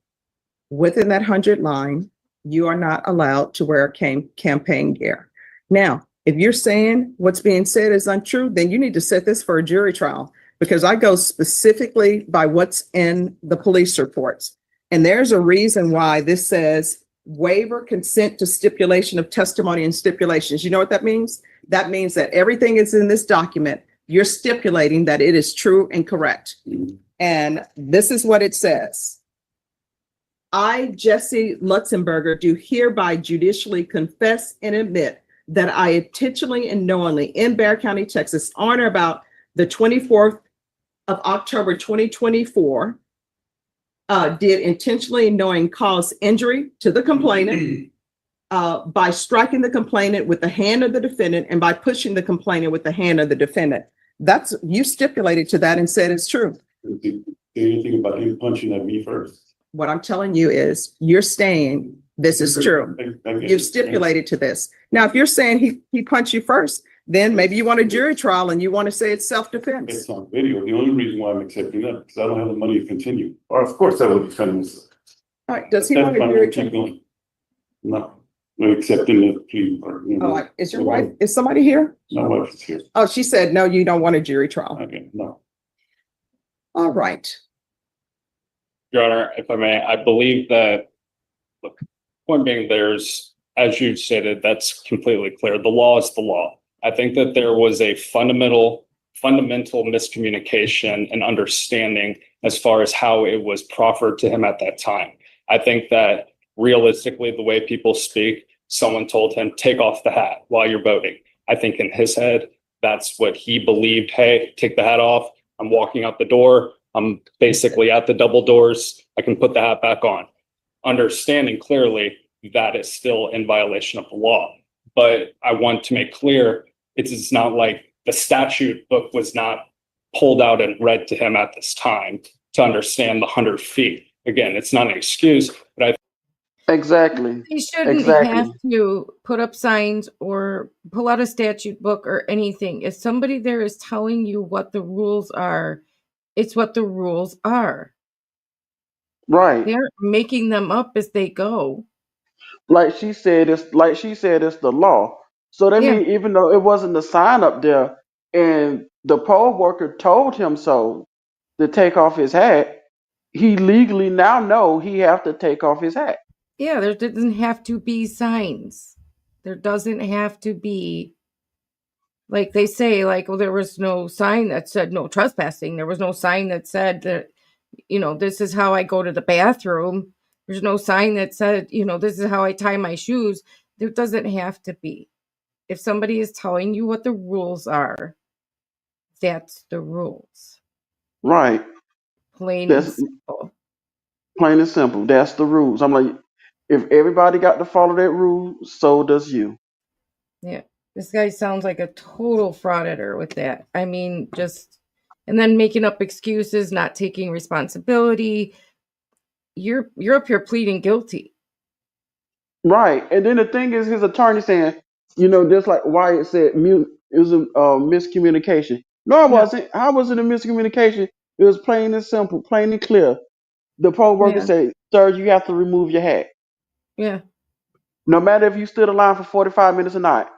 within that 100 line, you are not allowed to wear campaign gear. Now, if you're saying what's being said is untrue, then you need to set this for a jury trial because I go specifically by what's in the police reports. And there's a reason why this says waiver consent to stipulation of testimony and stipulations. You know what that means? That means that everything is in this document. You're stipulating that it is true and correct. And this is what it says. I, Jesse Luxemberger, do hereby judicially confess and admit that I intentionally and knowingly in Bexar County, Texas, on or about the 24th of October, 2024, did intentionally and knowing cause injury to the complainant by striking the complainant with the hand of the defendant and by pushing the complainant with the hand of the defendant. That's, you stipulated to that and said it's true. Did anything about him punching at me first? What I'm telling you is you're saying this is true. You've stipulated to this. Now, if you're saying he punched you first, then maybe you want a jury trial and you want to say it's self-defense. It's on video. The only reason why I'm accepting that because I don't have the money to continue. Or of course I would defend myself. All right, does he That's want a fine, jury we'll keep trial? going. No, we're accepting the plea. Oh, is your wife, is somebody here? My wife is here. Oh, she said, no, you don't want a jury trial. Okay, no. All right. Your Honor, if I may, I believe that, look, point being there's, as you stated, that's completely clear. The law is the law. I think that there was a fundamental miscommunication and understanding as far as how it was proffered to him at that time. I think that realistically, the way people speak, someone told him, take off the hat while you're voting. I think in his head, that's what he believed. Hey, take the hat off. I'm walking out the door. I'm basically at the double doors. I can put the hat back on. Understanding clearly that is still in violation of the law. But I want to make clear, it's not like the statute book was not pulled out and read to him at this time to understand the 100 feet. Again, it's not an excuse, but Exactly. They shouldn't Exactly. have to put up signs or pull out a statute book or anything. If somebody there is telling you what the rules are, it's what the rules are. Right. They're making them up as they go. Like she said, it's the law. So that Yeah. means even though it wasn't the sign up there, and the poll worker told him so to take off his hat, he legally now know he have to take off his hat. Yeah, there doesn't have to be signs. There doesn't have to be, like they say, like, well, there was no sign that said no trespassing. There was no sign that said that, this is how I go to the bathroom. There's no sign that said, this is how I tie my shoes. There doesn't have to be. If somebody is telling you what the rules are, that's the rules. Right. Plain and That's simple. plain and simple. That's the rules. I'm like, if everybody got to follow that rule, so does you. Yeah. This guy sounds like a total frauditor with that. I mean, and then making up excuses, not taking responsibility. You're up here pleading guilty. Right. And then the thing is, his attorney saying, just like Wyatt said, it was a miscommunication. No, it wasn't. How was it a miscommunication? It was plain and simple, plain and clear. The poll worker Yeah. said, "Sir, you have to remove your hat. Yeah. No matter if you stood in line for 45 minutes or not,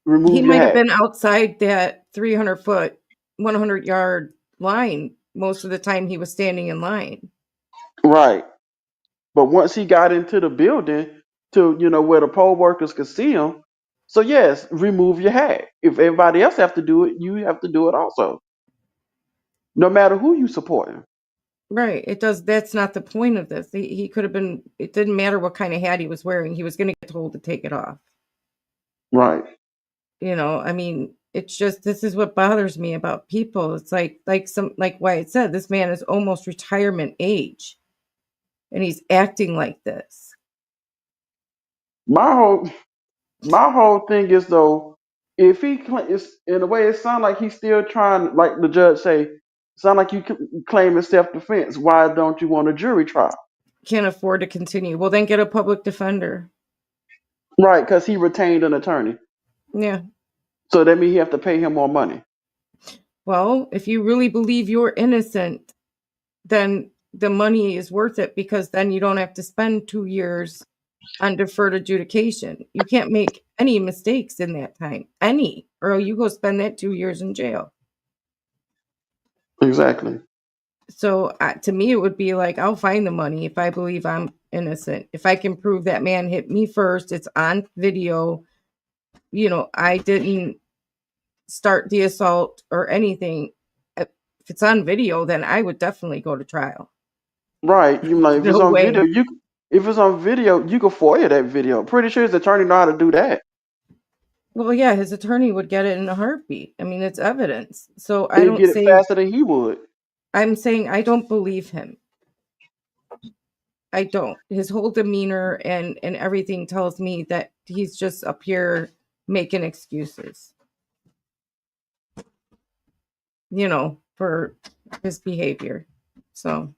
remove He your might have hat." been outside that 300-foot, 100-yard line most of the time he was standing in line. Right. But once he got into the building to, where the poll workers could see him, so yes, remove your hat. If everybody else have to do it, you have to do it also. No matter who you supporting. Right. That's not the point of this. He could have been, it didn't matter what kind of hat he was wearing. He was going to get told to take it off. Right. I mean, it's just, this is what bothers me about people. It's like Wyatt said, this man is almost retirement age and he's acting like this. My whole thing is though, if he is in a way, it sounds like he's still trying, like the judge say, sound like you claim it's self-defense. Why don't you want a jury trial? Can't afford to continue. Well, then get a public defender. Right, because he retained an attorney. Yeah. So that means you have to pay him more money. Well, if you really believe you're innocent, then the money is worth it because then you don't have to spend 2 years on deferred adjudication. You can't make any mistakes in that time, or you go spend that 2 years in jail. Exactly. So to me, it would be like, I'll find the money if I believe I'm innocent. If I can prove that man hit me first, it's on video. I didn't start the assault or anything. If it's on video, then I would definitely go to trial. Right. You like if it's No on way. video, if it's on video, you can FOIA that video. Pretty sure his attorney know how to do that. Well, yeah, his attorney would get it in a heartbeat. I mean, it's evidence. So I He'd don't get it say faster than he would. I'm saying I don't believe him. I don't. His whole demeanor and everything tells me that he's just up here making excuses. For his behavior. So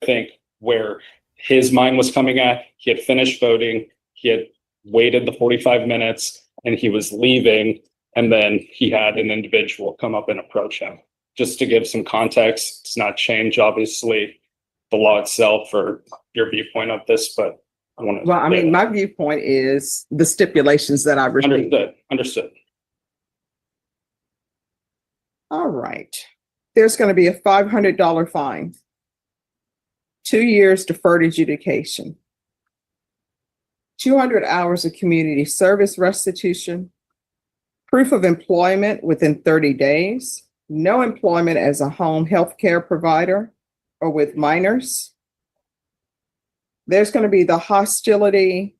I think where his mind was coming at, he had finished voting, he had waited the 45 minutes and he was leaving. And then he had an individual come up and approach him. Just to give some context, it's not change, obviously, the law itself or your viewpoint of this, but I want to. Well, I mean, my viewpoint is the stipulations that I received. Understood. All right. There's going to be a $500 fine, 2 years deferred adjudication, 200 hours of community service restitution, proof of employment within 30 days, no employment as a home health care provider or with minors. There's going to be the hostility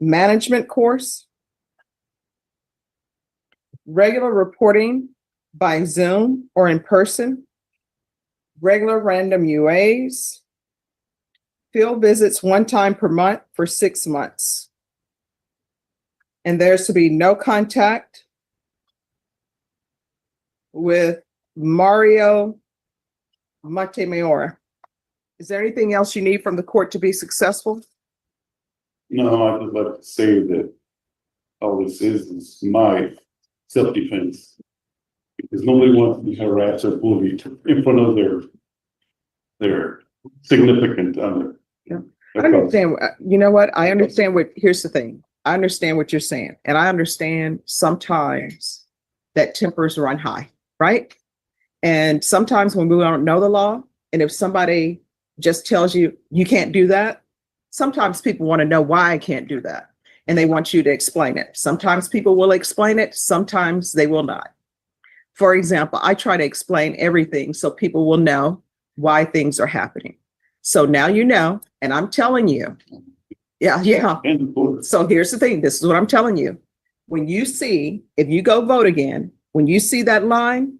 management course, regular reporting by Zoom or in person, regular random UAs, field visits 1 time per month for 6 months. And there's to be no contact with Mario Montemayor. Is there anything else you need from the court to be successful? No, I would like to say that all this is my self-defense. Because nobody wants to be harassed or bullied in front of their significant other. I understand. You know what? I understand here's the thing. I understand what you're saying. And I understand sometimes that tempers run high, right? And sometimes when we don't know the law, and if somebody just tells you, you can't do that, sometimes people want to know why I can't do that. And they want you to explain it. Sometimes people will explain it. Sometimes they will not. For example, I try to explain everything so people will know why things are happening. So now you know, and I'm telling you, yeah. So here's the thing. This is what I'm telling you. When you see, if you go vote again, when you see that line,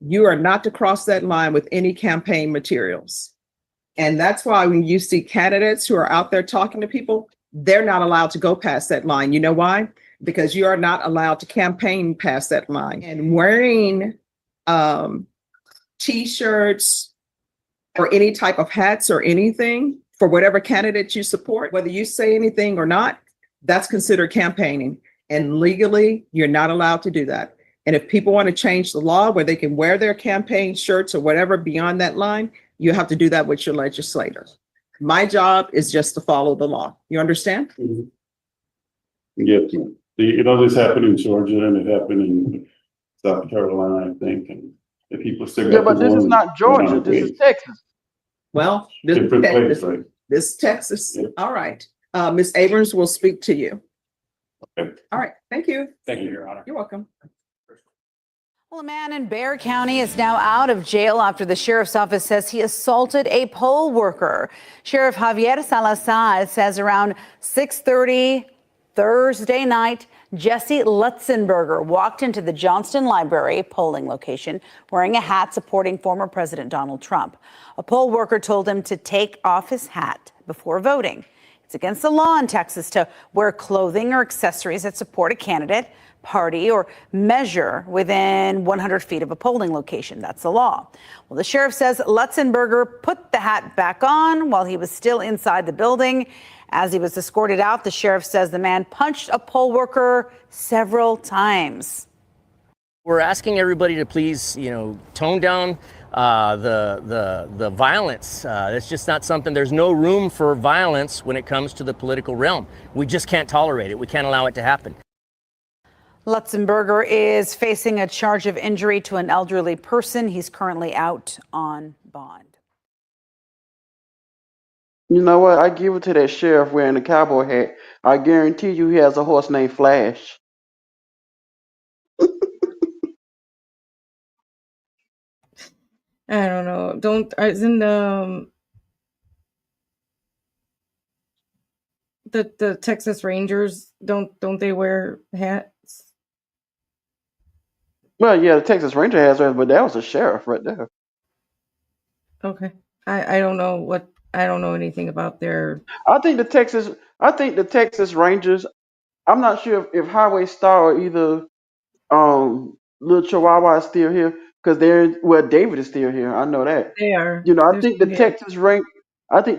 you are not to cross that line with any campaign materials. And that's why when you see candidates who are out there talking to people, they're not allowed to go past that line. You know why? Because you are not allowed to campaign past that line. And wearing T-shirts or any type of hats or anything for whatever candidate you support, whether you say anything or not, that's considered campaigning. And legally, you're not allowed to do that. And if people want to change the law where they can wear their campaign shirts or whatever beyond that line, you have to do that with your legislator. My job is just to follow the law. You understand? Mm-hmm. Yes, this happened in Georgia and it happened in South Carolina, I think, and the people still. Yeah, but this is not Georgia. This is Texas. Well, this is Texas. Right? This is Texas. Yeah. All right. Ms. Abrams will speak to you. Okay. All right. Thank you. Thank you, Your Honor. You're welcome. Well, a man in Bexar County is now out of jail after the sheriff's office says he assaulted a poll worker. Sheriff Javier Salazar says around 6:30 Thursday night, Jesse Lutzenberger walked into the Johnston Library polling location wearing a hat supporting former President Donald Trump. A poll worker told him to take off his hat before voting. It's against the law in Texas to wear clothing or accessories that support a candidate, party, or measure within 100 feet of a polling location. That's the law. Well, the sheriff says Lutzenberger put the hat back on while he was still inside the building. As he was escorted out, the sheriff says the man punched a poll worker several times. We're asking everybody to please, tone down the violence. It's just not something. There's no room for violence when it comes to the political realm. We just can't tolerate it. We can't allow it to happen. Lutzenberger is facing a charge of injury to an elderly person. He's currently out on bond. You know what? I give it to that sheriff wearing a cowboy hat. I guarantee you he has a horse named Flash. I don't know. Isn't the Texas Rangers don't they wear hats? Well, yeah, the Texas Ranger has hers, but that was a sheriff right there. Okay. I don't know anything about their. I think the Texas Rangers. I'm not sure if Highway Star or either Little Chihuahua is still here because David is still here. I know that. They are. I think the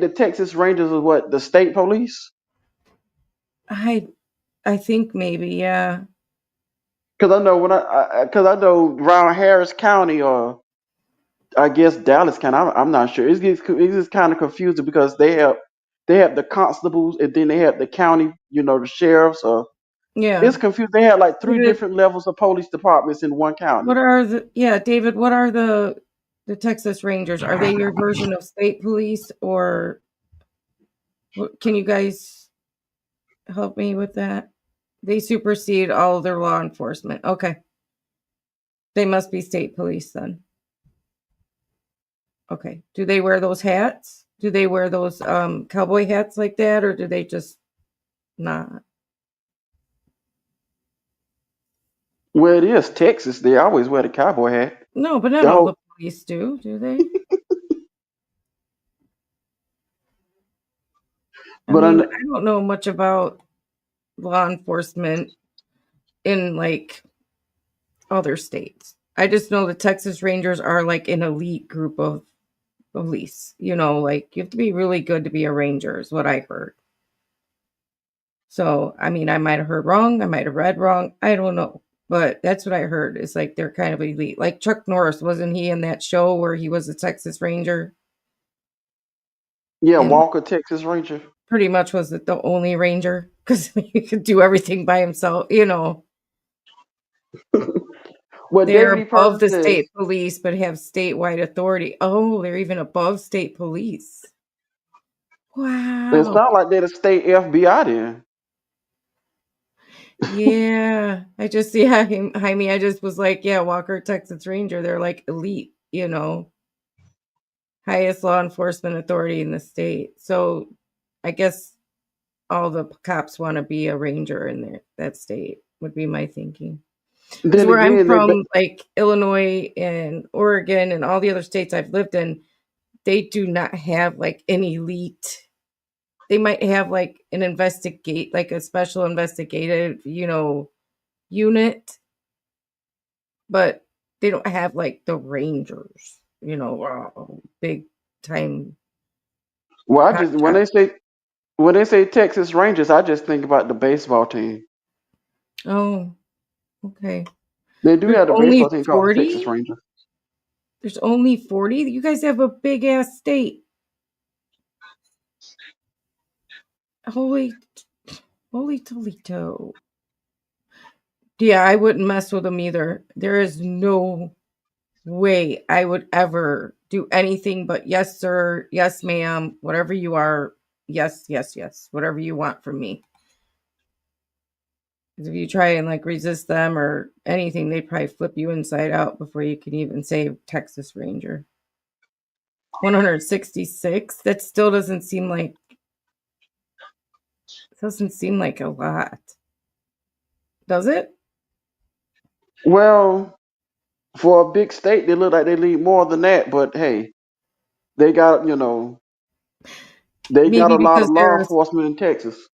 Texas Rangers are what, the state police? I think maybe, yeah. Because I know I know around Harris County or I guess Dallas County. I'm not sure. It gets kind of confusing because they have the constables and then they have the county, the sheriffs. Yeah, it's confusing. They have like 3 different levels of police departments in one county. David? What are the Texas Rangers? Are they your version of state police, or can you guys help me with that? They supersede all of their law enforcement. Okay. They must be state police then. Okay. Do they wear those hats? Do they wear those cowboy hats like that, or do they just not. Well, it is Texas. They always wear the cowboy hat. No, but not The all whole- the police do they? I But mean, I- I don't know much about law enforcement in like other states. I just know the Texas Rangers are like an elite group of police. You know, like you have to be really good to be a ranger, is what I heard. So, I mean, I might have heard wrong. I might have read wrong. I don't know. But that's what I heard. It's like they're kind of elite. Like Chuck Norris, wasn't he in that show where he was a Texas Ranger? yeah, And Walker, Texas Ranger. pretty much was the only ranger because he could do everything by himself, you know. Well, They're David E. above the Person says, state police, but have statewide authority. Oh, they're even above state police. it Wow. sounds like they're the state FBI then. Yeah. I just see him, Jaime. I just was like, yeah, Walker, Texas Ranger. They're like elite, you know, highest law enforcement authority in the state. So I guess all the cops want to be a ranger in that state, would be my thinking. Because Then where I'm again, from, like Illinois and Oregon and all the other states I've lived in, they do not have like an elite. They might have like like a special investigative, you know, unit, but they don't have like the Rangers, you know, big time. well, I just when they say Texas Rangers, I just think about the baseball team. Oh, okay. They do There's have a only baseball team called the Texas 40? Rangers. There's only 40? You guys have a big ass state. Holy Toledo. Yeah, I wouldn't mess with them either. There is no way I would ever do anything but yes, sir, yes, ma'am, whatever you are, yes, yes, yes, whatever you want from me. 'Cause if you try and like resist them or anything, they'd probably flip you inside out before you can even say Texas Ranger. 166? That still doesn't seem like a lot. Does it? Well, for a big state, they look like they need more than that. But hey, they got they got Maybe a lot because of law enforcement in Texas.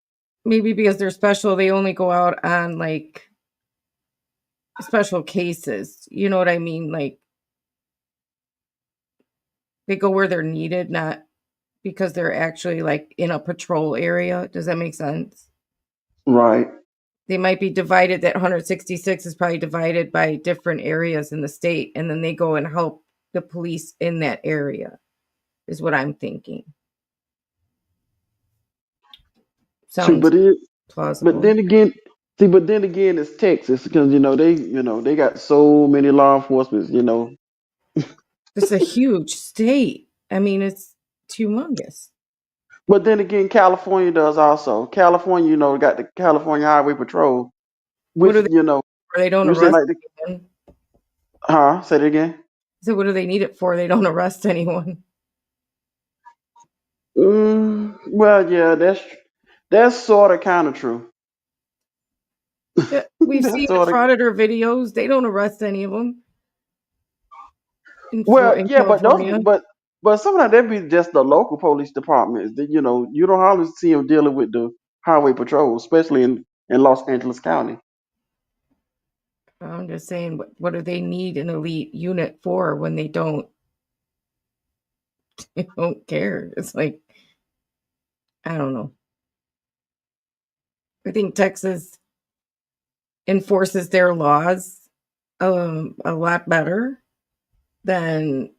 Maybe because they're special, they only go out on like special cases. You know what I mean? Like they go where they're needed, not because they're actually like in a patrol area. Does that make sense? Right. They might be divided. That 166 is probably divided by different areas in the state, and then they go and help the police in that area, is what I'm thinking. Sounds plausible. But then again, it's Texas because they got so many law enforcement. It's a huge state. I mean, it's humongous. But then again, California does also. California, got the California Highway Patrol, which Or they don't which they arrest like anyone. Say it again. So what do they need it for? They don't arrest anyone. Well, yeah, that's sort of kind of true. Yeah, we've That's seen the sorta- frauditor videos. They don't arrest any of them. In Well, yeah, California. but sometimes that be just the local police departments. You don't hardly see them dealing with the highway patrol, especially in Los Angeles County. I'm just saying, what do they need an elite unit for when they don't care? It's like, I don't know. I think Texas enforces their laws a lot better than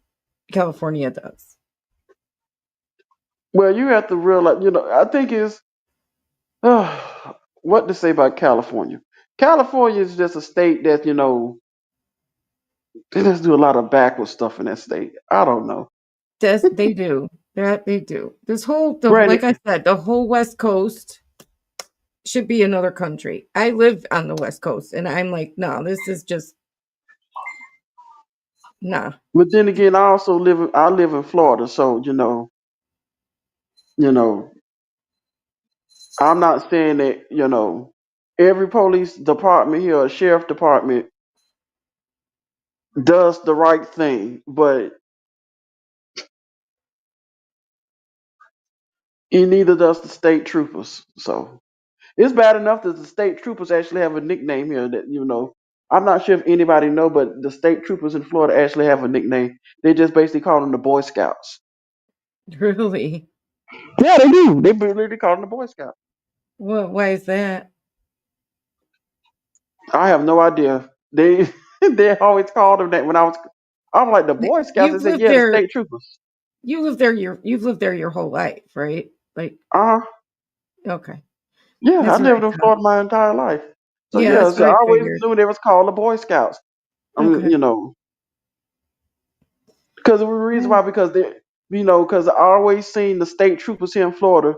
California does. Well, you have to realize, I think it's what to say about California. California is just a state that, they just do a lot of backward stuff in that state. I don't know. They do. That they do. Granted- like I said, the whole West Coast should be another country. I live on the West Coast and I'm like, no, this is just nah. But then again, I live in Florida, so I'm not saying that, every police department here, or sheriff department does the right thing, but neither does the state troopers. So it's bad enough that the state troopers actually have a nickname here that, I'm not sure if anybody know, but the state troopers in Florida actually have a nickname. They just basically call them the Boy Scouts. Really? Yeah, they do. They literally call them the Boy Scouts. Why is that? I have no idea. They they always called them that when I'm like the Boy Scouts. They You've said, lived yeah, the there. state troopers. You've lived there your whole life, right? Like, okay. Yeah, That's I what I lived in thought. Florida my entire life. So Yeah, yeah, that's so what I I always figured. knew they was called the Boy Scouts. Okay. Because the reason why, because because I always seen the state troopers here in Florida.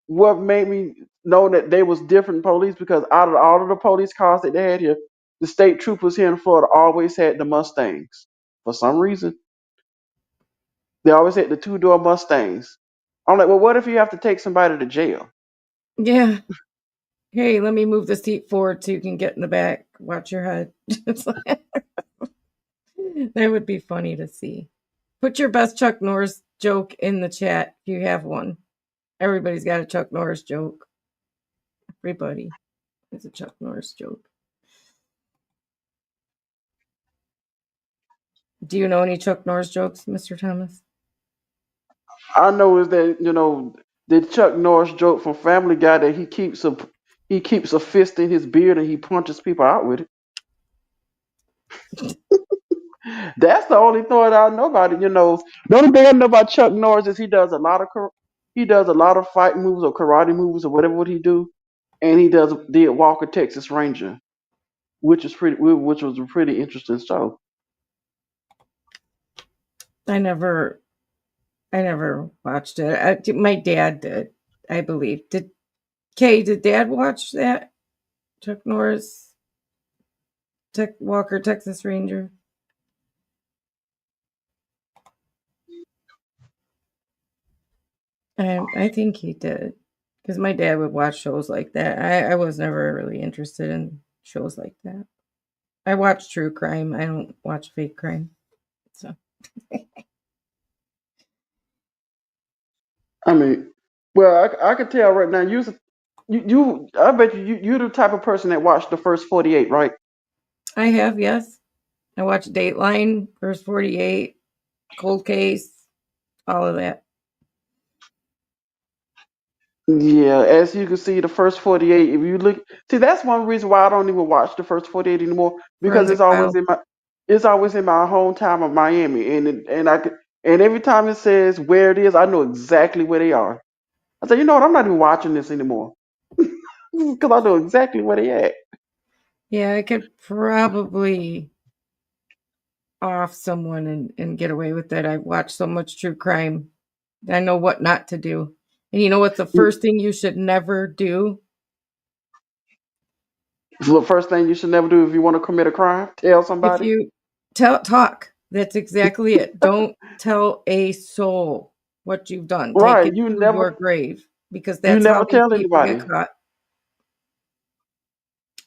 What made me know that they was different police, because out of all of the police cars that they had here, the state troopers here in Florida always had the Mustangs. For some reason, they always had the 2-door Mustangs. I'm like, well, what if you have to take somebody to jail? Yeah. Hey, let me move the seat forward so you can get in the back. Watch your head. That would be funny to see. Put your best Chuck Norris joke in the chat if you have one. Everybody's got a Chuck Norris joke. Everybody has a Chuck Norris joke. Do you know any Chuck Norris jokes, Mr. Thomas? I know is that the Chuck Norris joke from Family Guy that he keeps a fist in his beard and he punches people out with it. That's the only thought I know about it. The only thing I know about Chuck Norris is he does a lot of fight moves or karate moves or whatever what he do, and he did Walker Texas Ranger, which was a pretty interesting show. I never watched it. My dad did, I believe. Did Dad watch that? Chuck Norris, Walker, Texas Ranger. I think he did, because my dad would watch shows like that. I was never really interested in shows like that. I watch true crime. I don't watch fake crime. So. I mean, well, I could tell right now. I bet you're the type of person that watched the first 48, right? I have, yes. I watched Dateline, First 48, Cold Case, all of that. Yeah, as you can see, the first 48. If you look, see, that's one reason why I don't even watch the first 48 anymore, because Forensic Files. it's always in my hometown of Miami, and every time it says where it is, I know exactly where they are. I say, you know what? I'm not even watching this anymore because I know exactly where they at. Yeah, I could probably off someone and get away with that. I watch so much true crime. I know what not to do. And you know what's the first thing you should never do? So the first thing you should never do if you want to commit a crime, tell somebody. If you talk, that's exactly it. Don't tell a soul what you've done. Right, Take it you to never- your grave, because You that's never how these tell people anybody. get caught.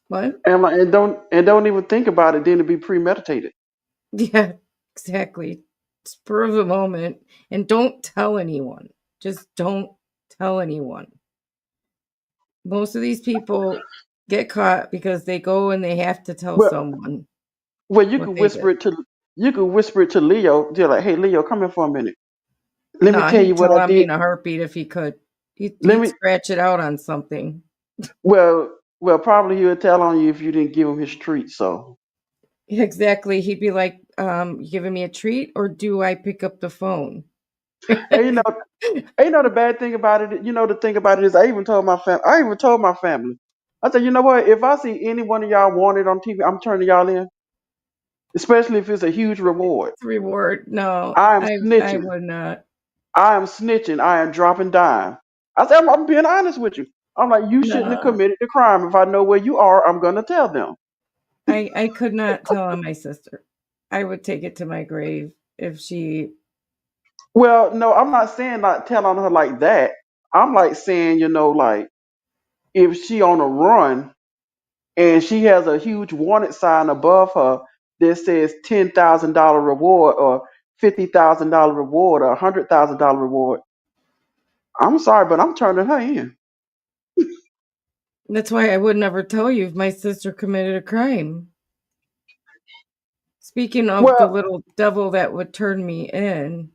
What? And don't even think about it. Then it'd be premeditated. Yeah, exactly. Spur of the moment, and don't tell anyone. Just don't tell anyone. Most of these people get caught because they go and they have to tell Well- someone. Well, you what could they whisper did. it to Leo. They're like, "Hey, Leo, come here for a minute. Let me No, tell he'd you what tell I on me in did." a heartbeat if he could. He'd Let me- scratch it out on something. Well, probably he would tell on you if you didn't give him his treat. So Exactly. He'd be like, "You giving me a treat, or do I pick up the phone?" and the bad thing about it. The thing about it is, I even told my family. I said, you know what? If I see any one of y'all wanted on TV, I'm turning y'all in. Especially if it's a huge reward. Reward? No, I am I snitching. would not. I am snitching. I am dropping dime. I said, I'm being honest with you. I'm like, you shouldn't have No. committed the crime. If I know where you are, I'm gonna tell them. I could not tell on my sister. I would take it to my grave if she. Well, no, I'm not saying not tell on her like that. I'm like saying, like if she on a run and she has a huge wanted sign above her that says $10,000 reward or $50,000 reward or $100,000 reward. I'm sorry, but I'm turning her in. That's why I would never tell you if my sister committed a crime. Speaking of the Well, little devil that would turn me in,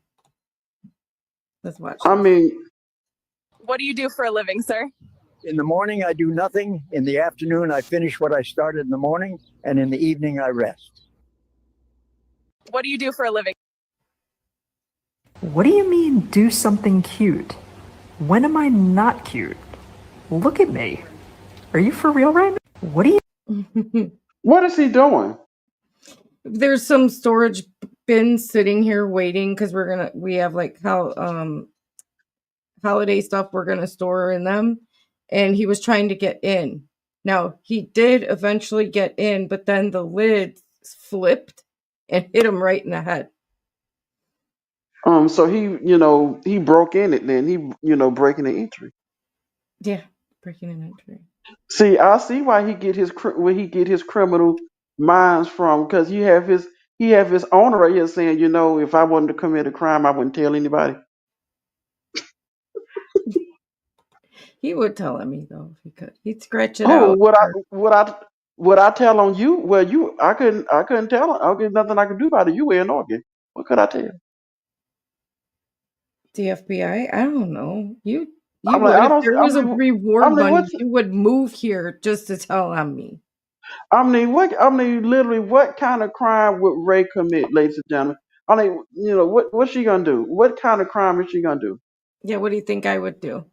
let's watch I this. mean, What do you do for a living, sir? In the morning, I do nothing. In the afternoon, I finish what I started in the morning, and in the evening, I rest. What do you do for a living? What do you mean, do something cute? When am I not cute? Look at me. Are you for real right now? What do you? what is he doing? There's some storage bins sitting here waiting because we have like holiday stuff we're gonna store in them, and he was trying to get in. Now he did eventually get in, but then the lid flipped and hit him right in the head. So he broke in it. Then he breaking the entry. Yeah, breaking an entry. See, I see why he get his criminal minds from, because he have his owner right here saying, if I wanted to commit a crime, I wouldn't tell anybody. He would tell on me though if he could. He'd scratch it Oh, out. would I tell on you? Well, I couldn't tell. There's nothing I could do about it. You were in Oregon. What could I tell? The FBI? I don't know. You I'm would, like, I if don't. there was a reward I'm like, money, you would move here just to tell on me. Literally, what kind of crime would Ray commit, ladies and gentlemen? I mean, what's she gonna do? What kind of crime is she gonna do? Yeah, what do you think I would do?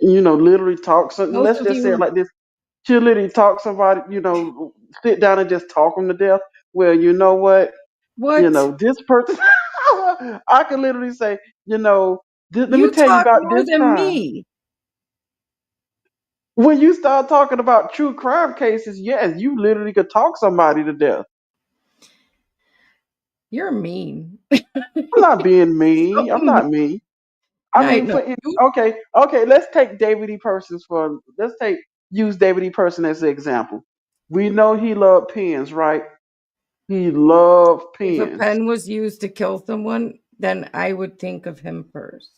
Literally talk something. Most Let's of just say it you, like this. She'll literally talk somebody, sit down and just talk them to death. Well, you know what? This person, I could literally say, let me you tell you talk about more this than crime. me. When you start talking about true crime cases, yes, you literally could talk somebody to death. You're mean. I'm not being mean. I'm not mean. Okay. Let's take David E. Persons use David E. Person as an example. We know he loved pens, right? He loved If a pens. pen was used to kill someone, then I would think of him first.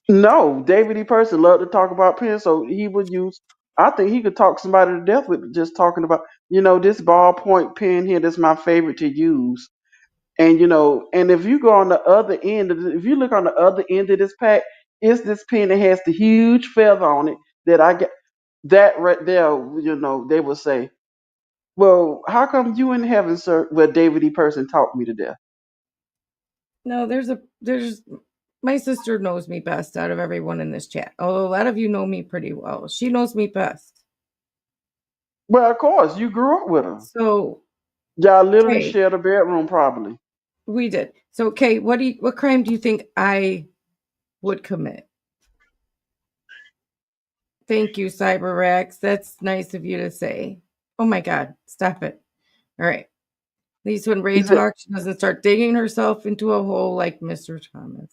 No, David E. Person loved to talk about pens, so he would use. I think he could talk somebody to death with just talking about, this ballpoint pen here. That's my favorite to use. And and if you go on the other end, if you look on the other end of this pack, it's this pen that has the huge feather on it that I get. That right there, they will say, "Well, how come you in heaven, sir?" Well, David E. Person talked me to death. No, there's my sister knows me best out of everyone in this chat. Although a lot of you know me pretty well. She knows me best. Well, of course, you grew up with her. So y'all literally Kay, shared a bedroom, probably. we did. So, Kay, what crime do you think I would commit? Thank you, CyberRex. That's nice of you to say. Oh my God, stop it. All right. At least when Ray talks, she doesn't start digging herself into a hole like Mr. Thomas.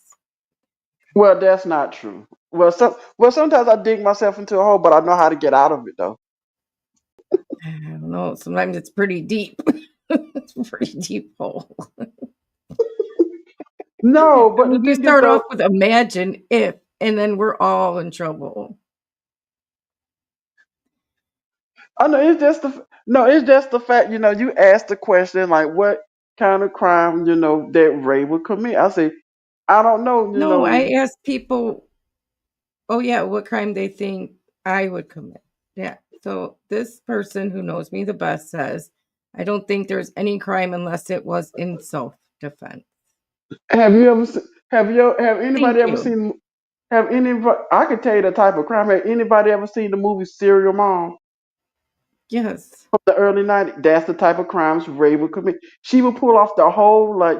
Well, that's not true. Well, sometimes I dig myself into a hole, but I know how to get out of it, though. I don't know. Sometimes it's pretty deep. It's a pretty deep hole. No, but the you thing start is, off with imagine if, and then we're all in trouble. I know it's just the fact, you asked the question like, what kind of crime, that Ray would commit. I say, I don't know. No, I asked people, oh yeah, what crime they think I would commit. Yeah. So this person who knows me the best says, I don't think there's any crime unless it was in self-defense. Have anybody ever seen? I can tell you the type of crime. Have anybody ever seen the movie Serial Mom? Yes. From the early 90s. That's the type of crimes Ray would commit. She would pull off the whole, like,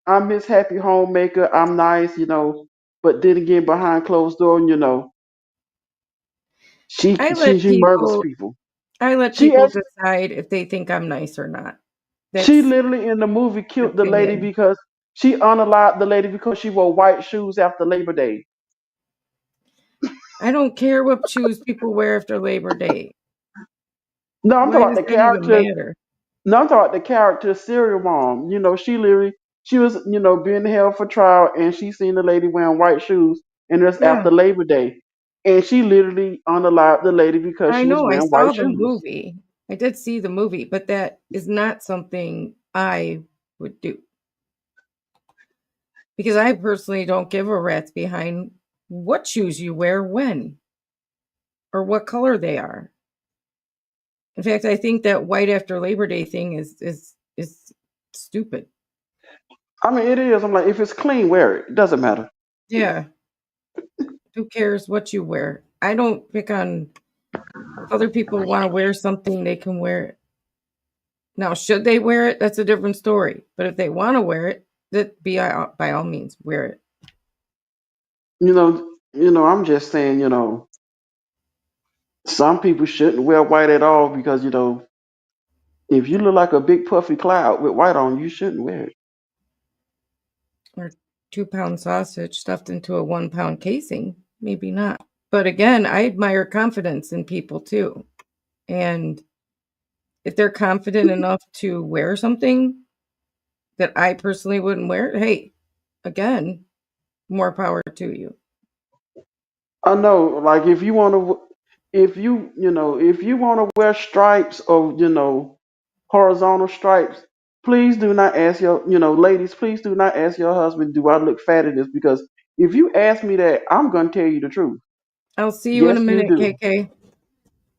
I'm Miss Happy Homemaker, I'm nice, but then again, behind closed door, she murders people. I let people decide if they think I'm nice or not. She literally in the movie killed the lady because she unalived the lady because she wore white shoes after Labor Day. I don't care what shoes people wear after Labor Day. No, I'm Why talking about does the that even character. matter? No, I'm talking about the character Serial Mom. You know, she was, being held for trial, and she seen the lady wearing white shoes, and it was Yeah, after Labor Day, and she literally unalived the lady because I she was know. I wearing saw white the shoes. movie. I did see the movie, but that is not something I would do because I personally don't give a rat's behind what shoes you wear when or what color they are. In fact, I think that white after Labor Day thing is stupid. I mean, it is. I'm like, if it's clean, wear it. It doesn't matter. Yeah, who cares what you wear? I don't pick on if other people want to wear something, they can wear it. Now, should they wear it? That's a different story. But if they want to wear it, that by all means wear it. I'm just saying, some people shouldn't wear white at all because, if you look like a big puffy cloud with white on, you shouldn't wear it. Or 2-pound sausage stuffed into a 1-pound casing. Maybe not. But again, I admire confidence in people too. And if they're confident enough to wear something that I personally wouldn't wear, hey, again, more power to you. I know, like if you want to, if you want to wear stripes or horizontal stripes, please do not ask ladies, please do not ask your husband, do I look fat in this? Because if you ask me that, I'm gonna tell you the truth. I'll see you in a Yes, you minute, do. KK.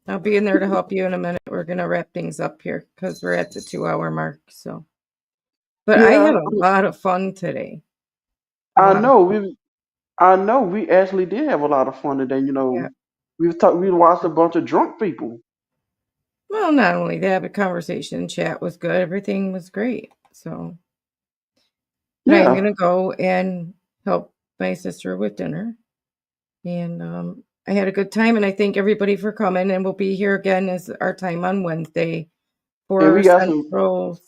I'll be in there to help you in a minute. We're gonna wrap things up here because we're at the 2-hour mark. So, but I Yeah, had a lot of fun today. I know we actually did have a lot of fun today. Yeah. We watched a bunch of drunk people. Well, not only that, but conversation chat was good. Everything was great. So, but I'm Yeah. gonna go and help my sister with dinner. And I had a good time, and I thank everybody for coming. And we'll be here again as our time on Wednesday, And we 4 got some Central,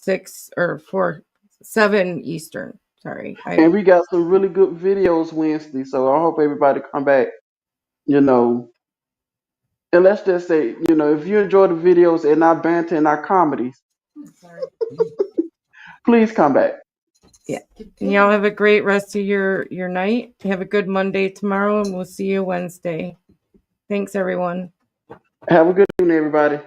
7 Eastern. Sorry, and we got some really good videos Wednesday. So I hope everybody come back. And let's just say, if you enjoy the videos and our banter and our comedies, please come back. Yeah. And y'all have a great rest of your night. Have a good Monday tomorrow, and we'll see you Wednesday. Thanks, everyone. Have a good evening, everybody.